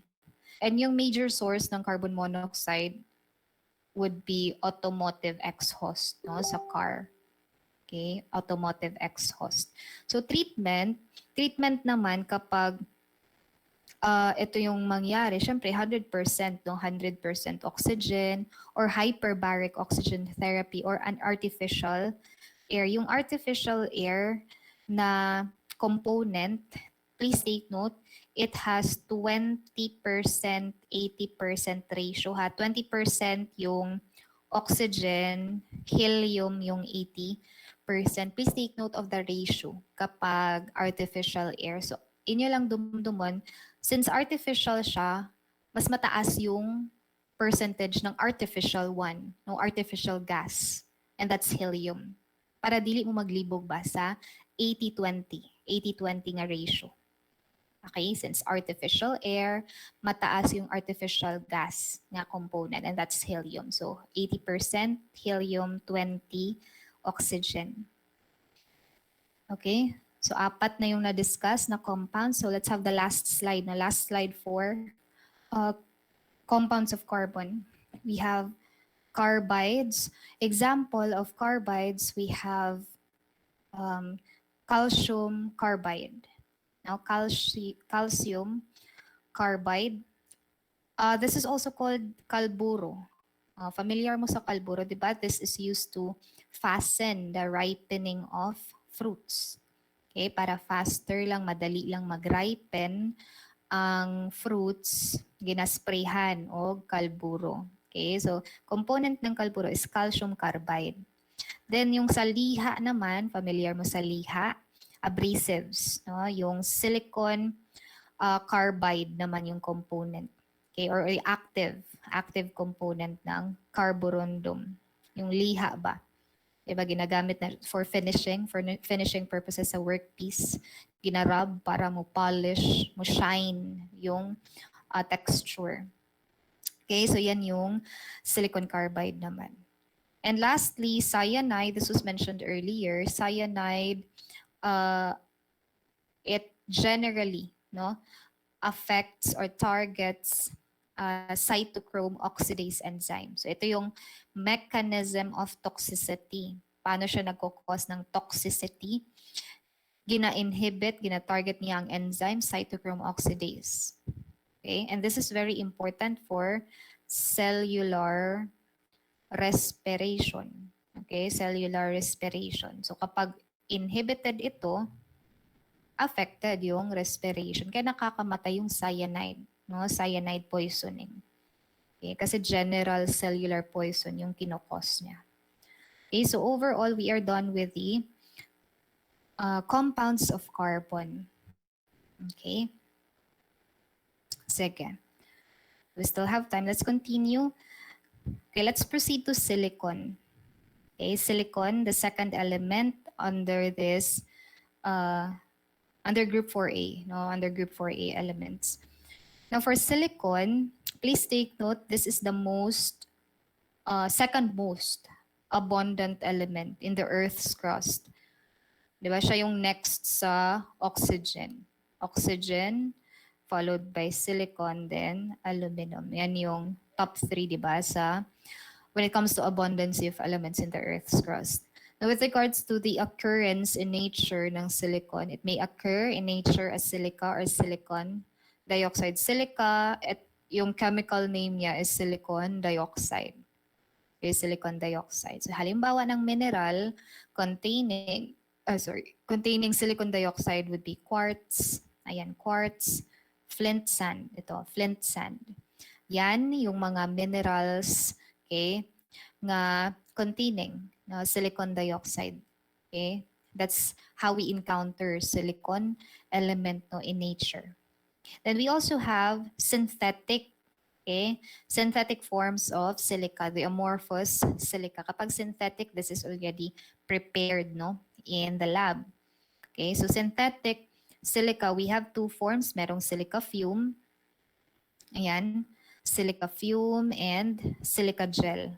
And yung major source ng carbon monoxide would be automotive exhaust, no, sa car. Okay, automotive exhaust. So treatment naman kapag ito yung mangyari, syempre 100%, no, 100% oxygen or hyperbaric oxygen therapy or an artificial air. Yung artificial air na component, please take note, it has 20%, 80% ratio ha. 20% yung oxygen, helium yung 80%. Please take note of the ratio kapag artificial air. So, inyo lang dumdumon, since artificial siya, mas mataas yung percentage ng artificial one, no, artificial gas. And that's helium. Para dili mo maglibog ba sa 80-20. 80-20 nga ratio. Okay, since artificial air, mataas yung artificial gas nga component, and that's helium. So 80% helium, 20 oxygen. Okay, so apat na yung na-discuss na compounds. So let's have the last slide. Na last slide for compounds of carbon. We have carbides. Example of carbides, we have calcium carbide. Now, calcium carbide. This is also called calburo. Familiar mo sa calburo, di ba? This is used to fasten the ripening of fruits. Okay, para faster lang, madali lang mag-ripen ang fruits ginasprayhan og kalburo. Okay, so component ng kalburo is calcium carbide. Then yung sa liha naman, familiar mo sa liha, abrasives, no? Yung silicon carbide naman yung component. Okay, or active component ng carborundum. Yung liha ba? Diba, ginagamit na for finishing purposes sa workpiece. Ginarab para mo polish, mo shine yung texture. Okay, so yan yung silicon carbide naman. And lastly, cyanide, this was mentioned earlier, cyanide, it generally, no, affects or targets cytochrome oxidase enzyme. So ito yung mechanism of toxicity. Paano siya nagkukos ng toxicity? Gina-inhibit, gina-target niya ang enzyme cytochrome oxidase. Okay? And this is very important for cellular respiration. Okay? Cellular respiration. So kapag inhibited ito, affected yung respiration. Kaya nakakamatay yung cyanide, no? Cyanide poisoning. Okay? Kasi general cellular poison yung kinokos niya. Okay, so overall, we are done with the compounds of carbon. Okay. Sige. We still have time. Let's continue. Okay, let's proceed to silicon. Okay, silicon, the second element under this under group 4A, no, under group 4A elements. Now for silicon, please take note, this is the most, second most abundant element in the Earth's crust. Diba? Siya yung next sa oxygen. Oxygen, followed by silicon, then aluminum. Yan yung top 3, diba, sa when it comes to abundancy of elements in the Earth's crust. Now, with regards to the occurrence in nature ng silicon, it may occur in nature as silica or silicon dioxide. Silica, yung chemical name niya is silicon dioxide. Okay, silicon dioxide. So, halimbawa ng mineral containing silicon dioxide would be quartz. Ayan, quartz, flint sand. Ito, flint sand. Yan yung mga minerals, okay, nga containing silicon dioxide. Okay? That's how we encounter silicon element in nature. Then we also have synthetic, okay? Synthetic forms of silica, the amorphous silica. Kapag synthetic, this is already prepared, no, in the lab. Okay, so synthetic silica, we have two forms. Merong silica fume. Ayan, silica fume and silica gel.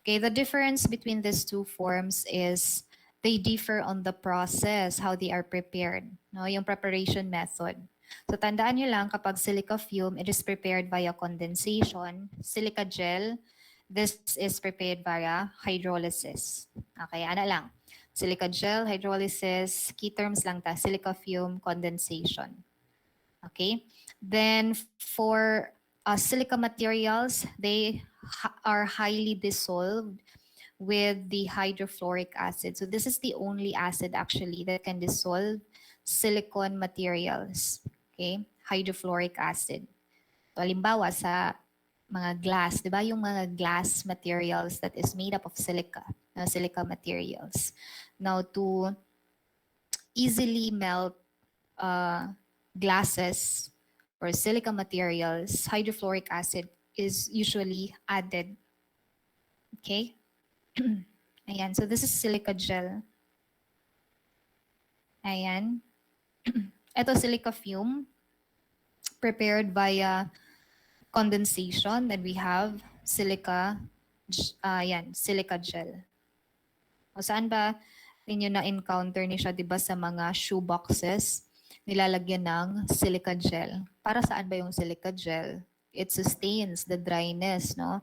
Okay, the difference between these two forms is they differ on the process, how they are prepared, no? Yung preparation method. So tandaan nyo lang, kapag silica fume, it is prepared via condensation. Silica gel, this is prepared via hydrolysis. Okay, ano lang. Silica gel, hydrolysis, key terms lang ta, silica fume, condensation. Okay, then for silica materials, they are highly dissolved with the hydrofluoric acid. So this is the only acid actually that can dissolve silicon materials. Okay, hydrofluoric acid. So, halimbawa sa mga glass, di ba yung mga glass materials that is made up of silica, silica materials. Now to easily melt glasses or silica materials, hydrofluoric acid is usually added. Okay? Ayan, so this is silica gel. Ayan. Ito silica fume, prepared via condensation. Then we have silica, silica gel. O saan ba ninyo na-encounter ni siya, diba, sa mga shoe boxes? Nilalagyan ng silica gel. Para saan ba yung silica gel? It sustains the dryness, no?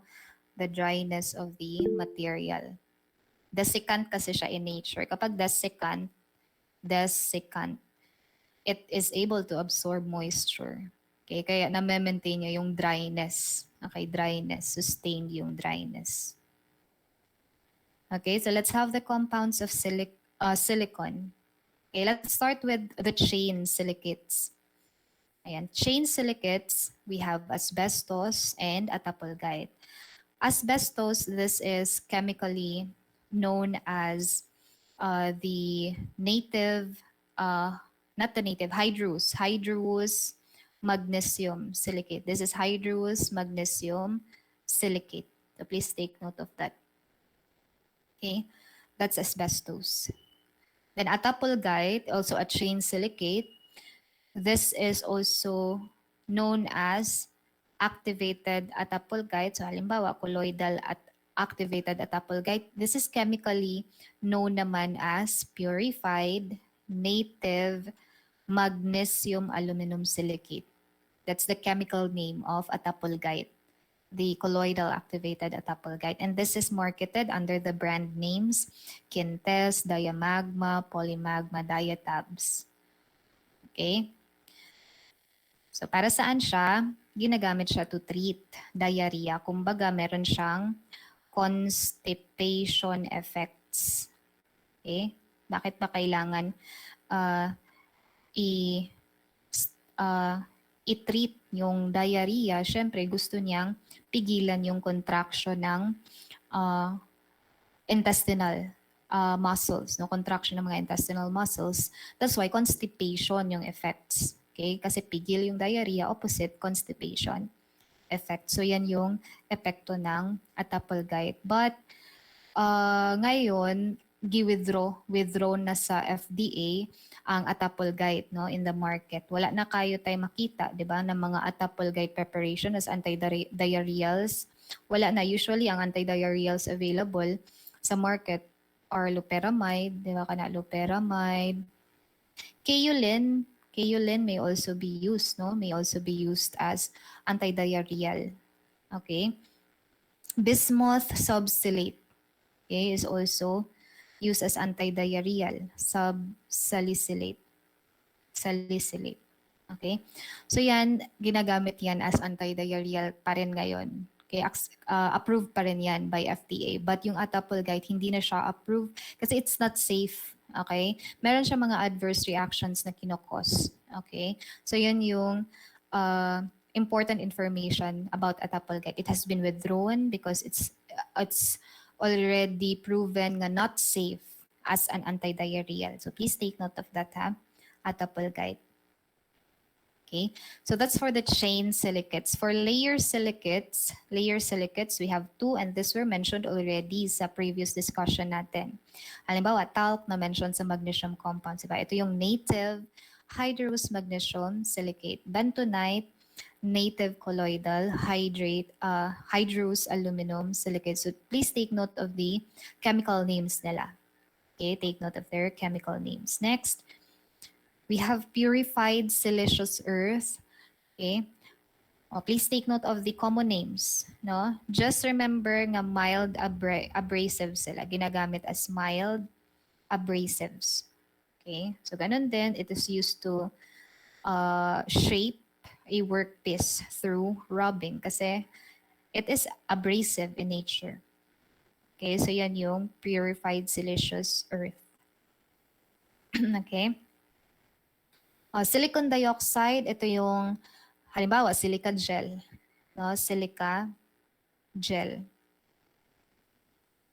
The dryness of the material. Desiccant kasi siya in nature. Kapag desiccant, it is able to absorb moisture. Okay, kaya na-maintain niya yung dryness. Okay, dryness, sustained yung dryness. Okay, so let's have the compounds of silicon. Okay, let's start with the chain silicates. Ayan. Chain silicates, we have asbestos and attapulgite. Asbestos, this is chemically known as the native, not the native, hydrous magnesium silicate. This is hydrous magnesium silicate. So please take note of that. Okay, that's asbestos. Then attapulgite, also a chain silicate. This is also known as activated attapulgite. So halimbawa, colloidal at activated attapulgite. This is chemically known naman as purified native magnesium aluminum silicate. That's the chemical name of attapulgite, the colloidal activated attapulgite. And this is marketed under the brand names Quintes, Diamagma, Polymagma, Diatabs. Okay? So para saan siya? Ginagamit siya to treat diarrhea. Kumbaga, meron siyang constipation effects. Okay? Bakit ba kailangan uh, i- i-treat yung diarrhea? Siyempre, gusto niyang pigilan yung contraction ng intestinal muscles, no? Contraction ng mga intestinal muscles. That's why constipation yung effects. Okay? Kasi pigil yung diarrhea, opposite constipation effect. So yan yung epekto ng attapulgite. But ngayon, withdraw na sa FDA ang attapulgite, no, in the market. Wala na kayo tayo makita, 'di ba, ng mga attapulgite preparation as antidiarrheals. Wala na. Usually ang antidiarrheals available sa market are loperamide, 'di ba, kana loperamide. Kaolin may also be used, no? May also be used as antidiarrheal. Okay? Bismuth subsilate, okay, is also used as antidiarrheal. Salicylate. Okay? So yan, ginagamit yan as antidiarrheal pa rin ngayon. Okay? Approved pa rin yan by FDA. But yung attapulgite, hindi na siya approved kasi it's not safe. Okay? Meron siya mga adverse reactions na kinokos. Okay? So yun yung important information about attapulgite. It has been withdrawn because it's already proven nga not safe as an antidiarrheal. So please take note of that, ha? Attapulgite. Okay, so that's for the chain silicates. For layer silicates, we have two, and this were mentioned already sa previous discussion natin. Halimbawa, talc na mention sa magnesium compounds. Diba? Ito yung native hydrous magnesium silicate. Bentonite, native colloidal hydrous aluminum silicate. So please take note of the chemical names nila. Okay, take note of their chemical names. Next, we have purified siliceous earth. Okay. Please take note of the common names. No? Just remember nga mild abrasives sila. Ginagamit as mild abrasives. Okay. So ganun din, it is used to shape a workpiece through rubbing kasi it is abrasive in nature. Okay. So yan yung purified siliceous earth. Okay. Silicon dioxide, ito yung, halimbawa, silica gel. No? Silica gel.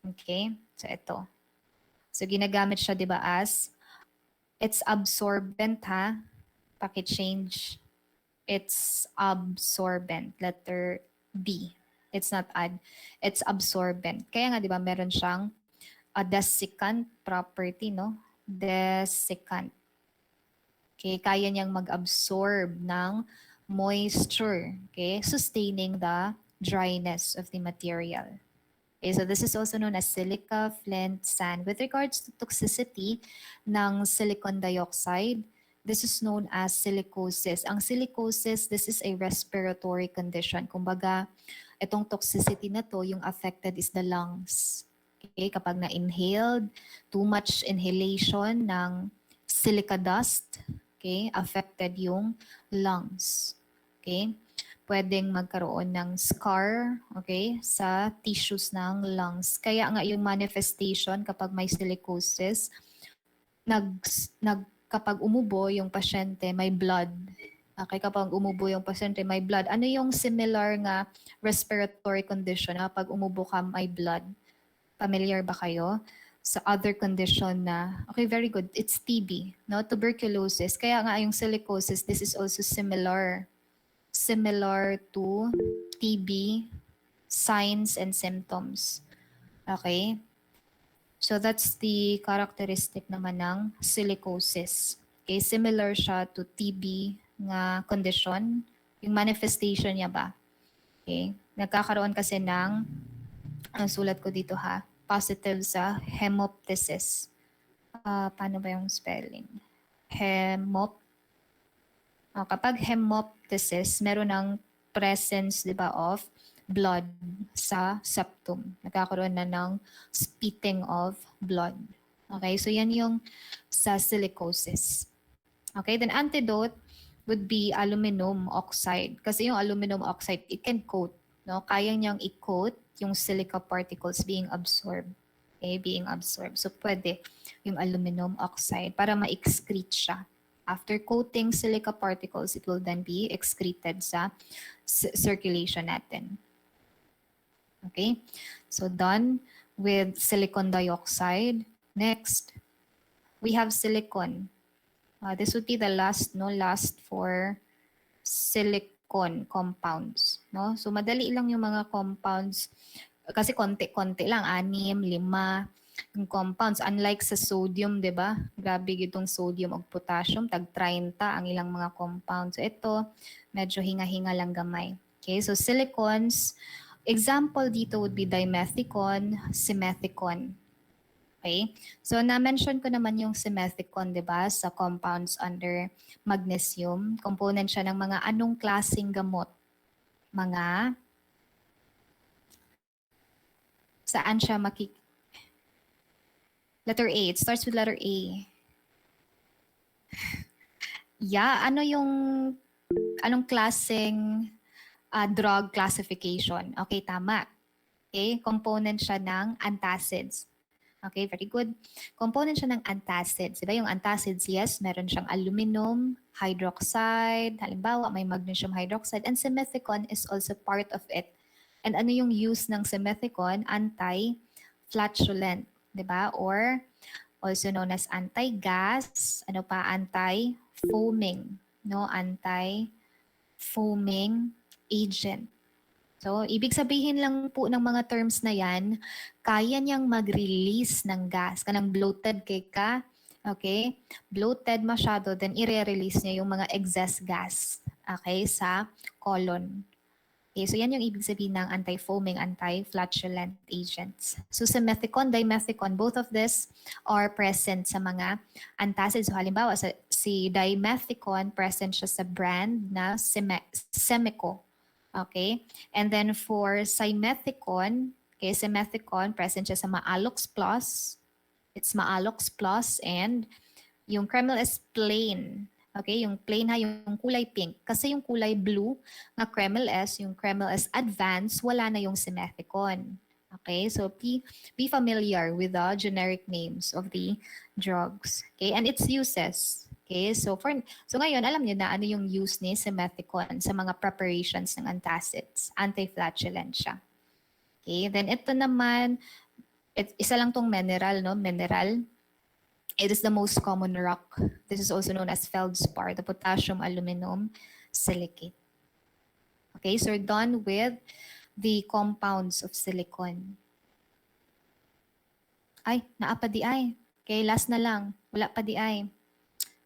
Okay? So, ito. So, ginagamit siya, di ba, as, it's absorbent, ha? Paki-change. It's absorbent. Letter B. It's not add. It's absorbent. Kaya nga, di ba, meron siyang a desiccant property, no? Desiccant. Okay, kaya niyang mag-absorb ng moisture, okay, sustaining the dryness of the material. Okay, so this is also known as silica, flint, sand. With regards to toxicity ng silicon dioxide, this is known as silicosis. Ang silicosis, this is a respiratory condition. Kumbaga, itong toxicity na to, yung affected is the lungs. Okay, kapag na-inhaled, too much inhalation ng silica dust, okay, affected yung lungs. Okay? Pwedeng magkaroon ng scar, okay, sa tissues ng lungs. Kaya nga yung manifestation kapag may silicosis, kapag umubo yung pasyente, may blood, Okay, kapag umubo yung pasyente, may blood. Ano yung similar nga respiratory condition na pag umubo ka, may blood? Familiar ba kayo? Sa other condition na, okay, very good. It's TB, no? Tuberculosis. Kaya nga yung silicosis, this is also similar. Similar to TB, signs and symptoms. Okay? So that's the characteristic naman ng silicosis. Okay, similar siya to TB nga condition. Yung manifestation niya ba? Okay, nagkakaroon kasi ng, ang sulat ko dito ha, positive sa hemoptysis. Paano ba yung spelling? Kapag hemoptysis, meron ng presence, di ba, of blood sa septum. Nagkakaroon na ng spitting of blood. Okay, so yan yung sa silicosis. Okay, then antidote would be aluminum oxide. Kasi yung aluminum oxide, it can coat. No? Kaya niyang i-coat yung silica particles being absorbed. Okay, being absorbed. So pwede yung aluminum oxide para ma-excrete siya. After coating silica particles, it will then be excreted sa circulation natin. Okay, so done with silicon dioxide. Next, we have silicon. This would be the last for silicon compounds. No? So madali lang yung mga compounds kasi konti-konti lang, 6, 5 yung compounds. Unlike sa sodium, di ba? Grabe itong sodium o potassium, tag 30 ang ilang mga compounds. So ito, medyo hinga-hinga lang gamay. Okay, so silicons, example dito would be dimethicon, simethicon. Okay, so na-mention ko naman yung simethicon, di ba? Sa compounds under magnesium. Component siya ng mga anong klaseng gamot? Mga, saan siya letter A. It starts with letter A. Yeah, anong klaseng drug classification? Okay, tama. Okay, component siya ng antacids. Okay, very good. Component siya ng antacids. Diba yung antacids, yes, meron siyang aluminum hydroxide. Halimbawa, may magnesium hydroxide. And simethicon is also part of it. And ano yung use ng simethicon? Anti-flatulent. Diba? Or also known as anti-gas. Ano pa? Anti-foaming. No? Anti-foaming agent. So, ibig sabihin lang po ng mga terms na yan, kaya niyang mag-release ng gas. Kanang bloated kay ka, okay? Bloated masyado, then i-release niya yung mga excess gas, okay, sa colon. Okay, so yan yung ibig sabihin ng anti-foaming, anti-flatulent agents. So, simethicon, dimethicon, both of this are present sa mga antacids. So, halimbawa, si dimethicon, present siya sa brand na Semico. Okay? And then for simethicon, okay, simethicon, present siya sa Maalox Plus. It's Maalox Plus and yung kreml is plain. Okay, yung plain ha, yung kulay pink. Kasi yung kulay blue na kreml S, yung kreml S advanced, wala na yung simethicon. Okay, so be familiar with the generic names of the drugs. Okay, and its uses. Okay, so ngayon alam niyo na ano yung use ni simethicon sa mga preparations ng antacids. Anti-flatulent siya. Okay, then ito naman, isa lang tong mineral, no? Mineral. It is the most common rock. This is also known as feldspar, the potassium aluminum silicate. Okay, so we're done with the compounds of silicon. Ay, naapa di ay. Okay, last na lang. Wala pa di ay.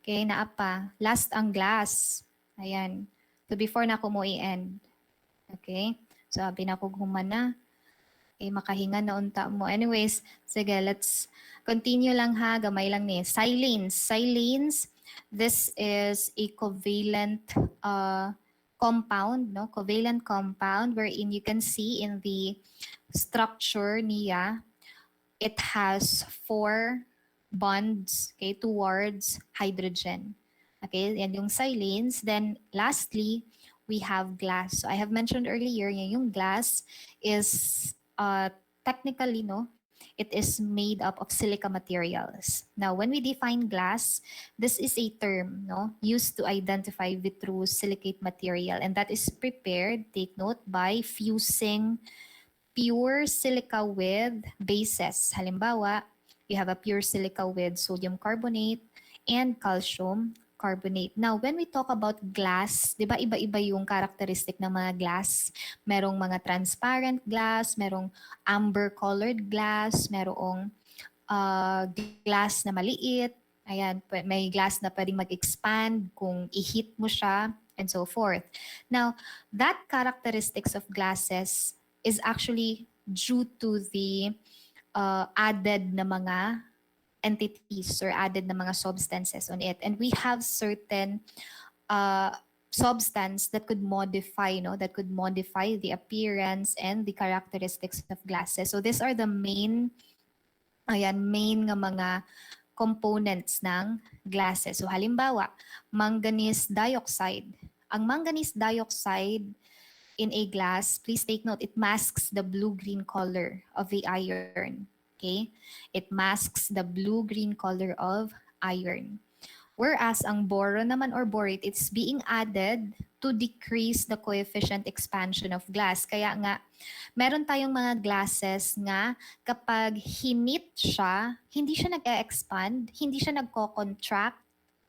Okay, naapa. Last ang glass. Ayan. So before na ako mo i-end. Okay, so sabi na ko humana. Okay, makahinga na unta mo. Anyways, sige, let's continue lang ha. Gamay lang ni. Silanes. Silanes, this is a covalent compound, no? Covalent compound wherein you can see in the structure niya, it has 4 bonds, okay, towards hydrogen. Okay, yan yung silanes. Then lastly, we have glass. So I have mentioned earlier, yung glass is technically, no, it is made up of silica materials. Now, when we define glass, this is a term, no, used to identify vitreous silicate material, and that is prepared, take note, by fusing pure silica with bases. Halimbawa, you have a pure silica with sodium carbonate and calcium carbonate. Now, when we talk about glass, di ba iba-iba yung characteristic ng mga glass? Merong mga transparent glass, merong amber-colored glass, merong glass na maliit. Ayan, may glass na pwedeng mag-expand kung i-heat mo siya, and so forth. Now, that characteristics of glasses is actually due to the added na mga entities or added na mga substances on it. And we have certain substance that could modify, that could modify the appearance and the characteristics of glasses. So these are the main nga mga components ng glasses. So halimbawa, manganese dioxide. Ang manganese dioxide in a glass, please take note, it masks the blue-green color of the iron. Okay? It masks the blue-green color of iron. Whereas ang boron naman or borate, it's being added to decrease the coefficient expansion of glass. Kaya nga, meron tayong mga glasses nga kapag hinit siya, hindi siya nag-e-expand, hindi siya nagko-contract,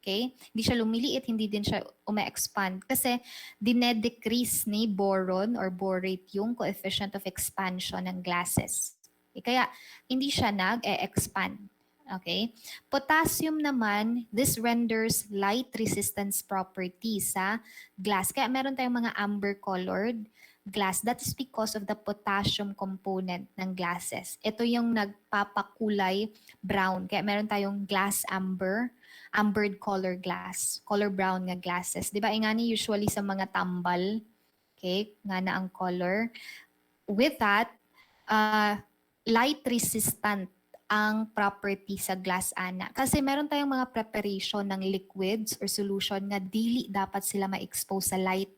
okay? Hindi siya lumiliit, hindi din siya ume-expand kasi dinedecrease ni boron or borate yung coefficient of expansion ng glasses. Okay? Kaya hindi siya nag-e-expand. Okay? Potassium naman, this renders light resistance property sa glass. Kaya meron tayong mga amber-colored glass. That is because of the potassium component ng glasses. Ito yung nagpapakulay brown. Kaya meron tayong glass amber, ambered color glass, color brown nga glasses. Di ba? Ingani usually sa mga tambal, okay, nga na ang color. With that, light resistant ang property sa glass ana. Kasi meron tayong mga preparation ng liquids or solution nga dili dapat sila ma-expose sa light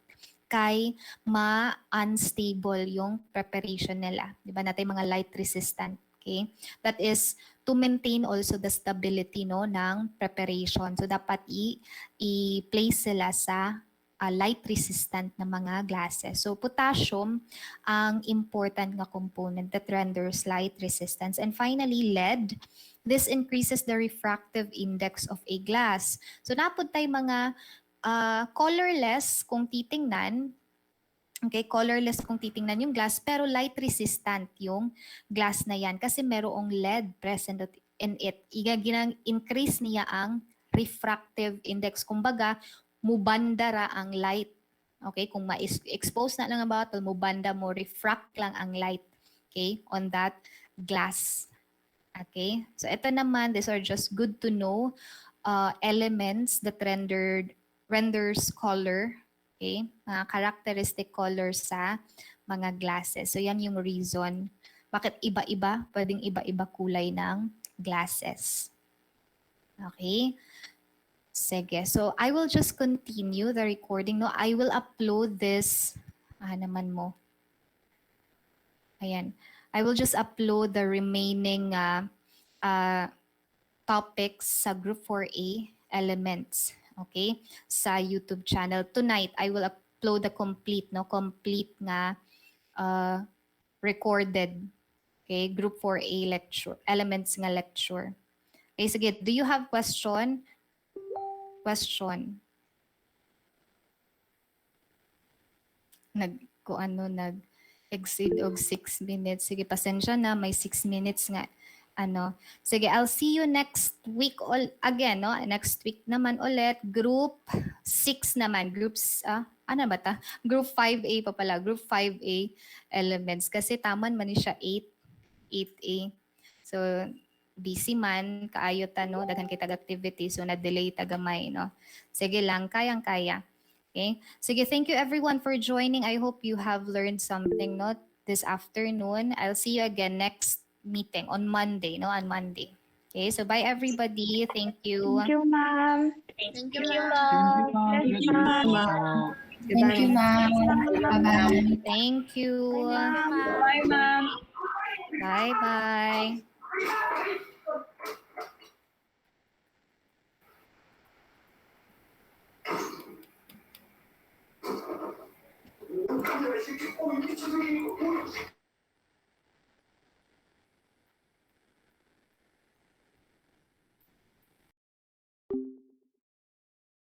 kay ma-unstable yung preparation nila. Di ba natin mga light resistant? Okay? That is to maintain also the stability ng preparation. So dapat i-place sila sa light resistant na mga glasses. So potassium ang important nga component that renders light resistance. And finally, lead. This increases the refractive index of a glass. So napod tayo mga colorless kung titingnan. Okay, colorless kung titingnan yung glass, pero light resistant yung glass na yan kasi merong lead present in it. Increase niya ang refractive index. Kumbaga, mubandara ang light. Okay, kung ma-expose na lang ang bottle, mubanda mo, refract lang ang light. Okay, on that glass. Okay, so ito naman, these are just good to know elements that renders color. Okay, mga characteristic colors sa mga glasses. So yan yung reason bakit iba-iba, pwedeng iba-iba kulay ng glasses. Okay. Sige. So, I will just continue the recording. No, I will upload this. Naman mo. Ayan. I will just upload the remaining topics sa Group 4A elements. Okay? Sa YouTube channel. Tonight, I will upload the complete nga recorded. Okay? Group 4A lecture. Elements nga lecture. Okay, sige. Do you have question? Nag-exceed og 6 minutes. Sige, pasensya na, may 6 minutes nga. Sige, I'll see you next week again, no? Next week naman ulit, group 6 naman, groups, Group 5A pa pala, group 5A elements. Kasi taman man siya 8A. So, busy man, kaayo no, daghan kay tag-activity, so na-delay tagamay, no? Sige lang, kayang-kaya. Okay? Sige, thank you everyone for joining. I hope you have learned something, no, this afternoon. I'll see you again next meeting on Monday, no, on Monday. Okay, so bye everybody. Thank you. Thank you, ma'am. Thank you, ma'am. Thank you, ma'am. Thank you, ma'am. Bye-bye. Thank you. Bye, ma'am. Bye. Bye-bye.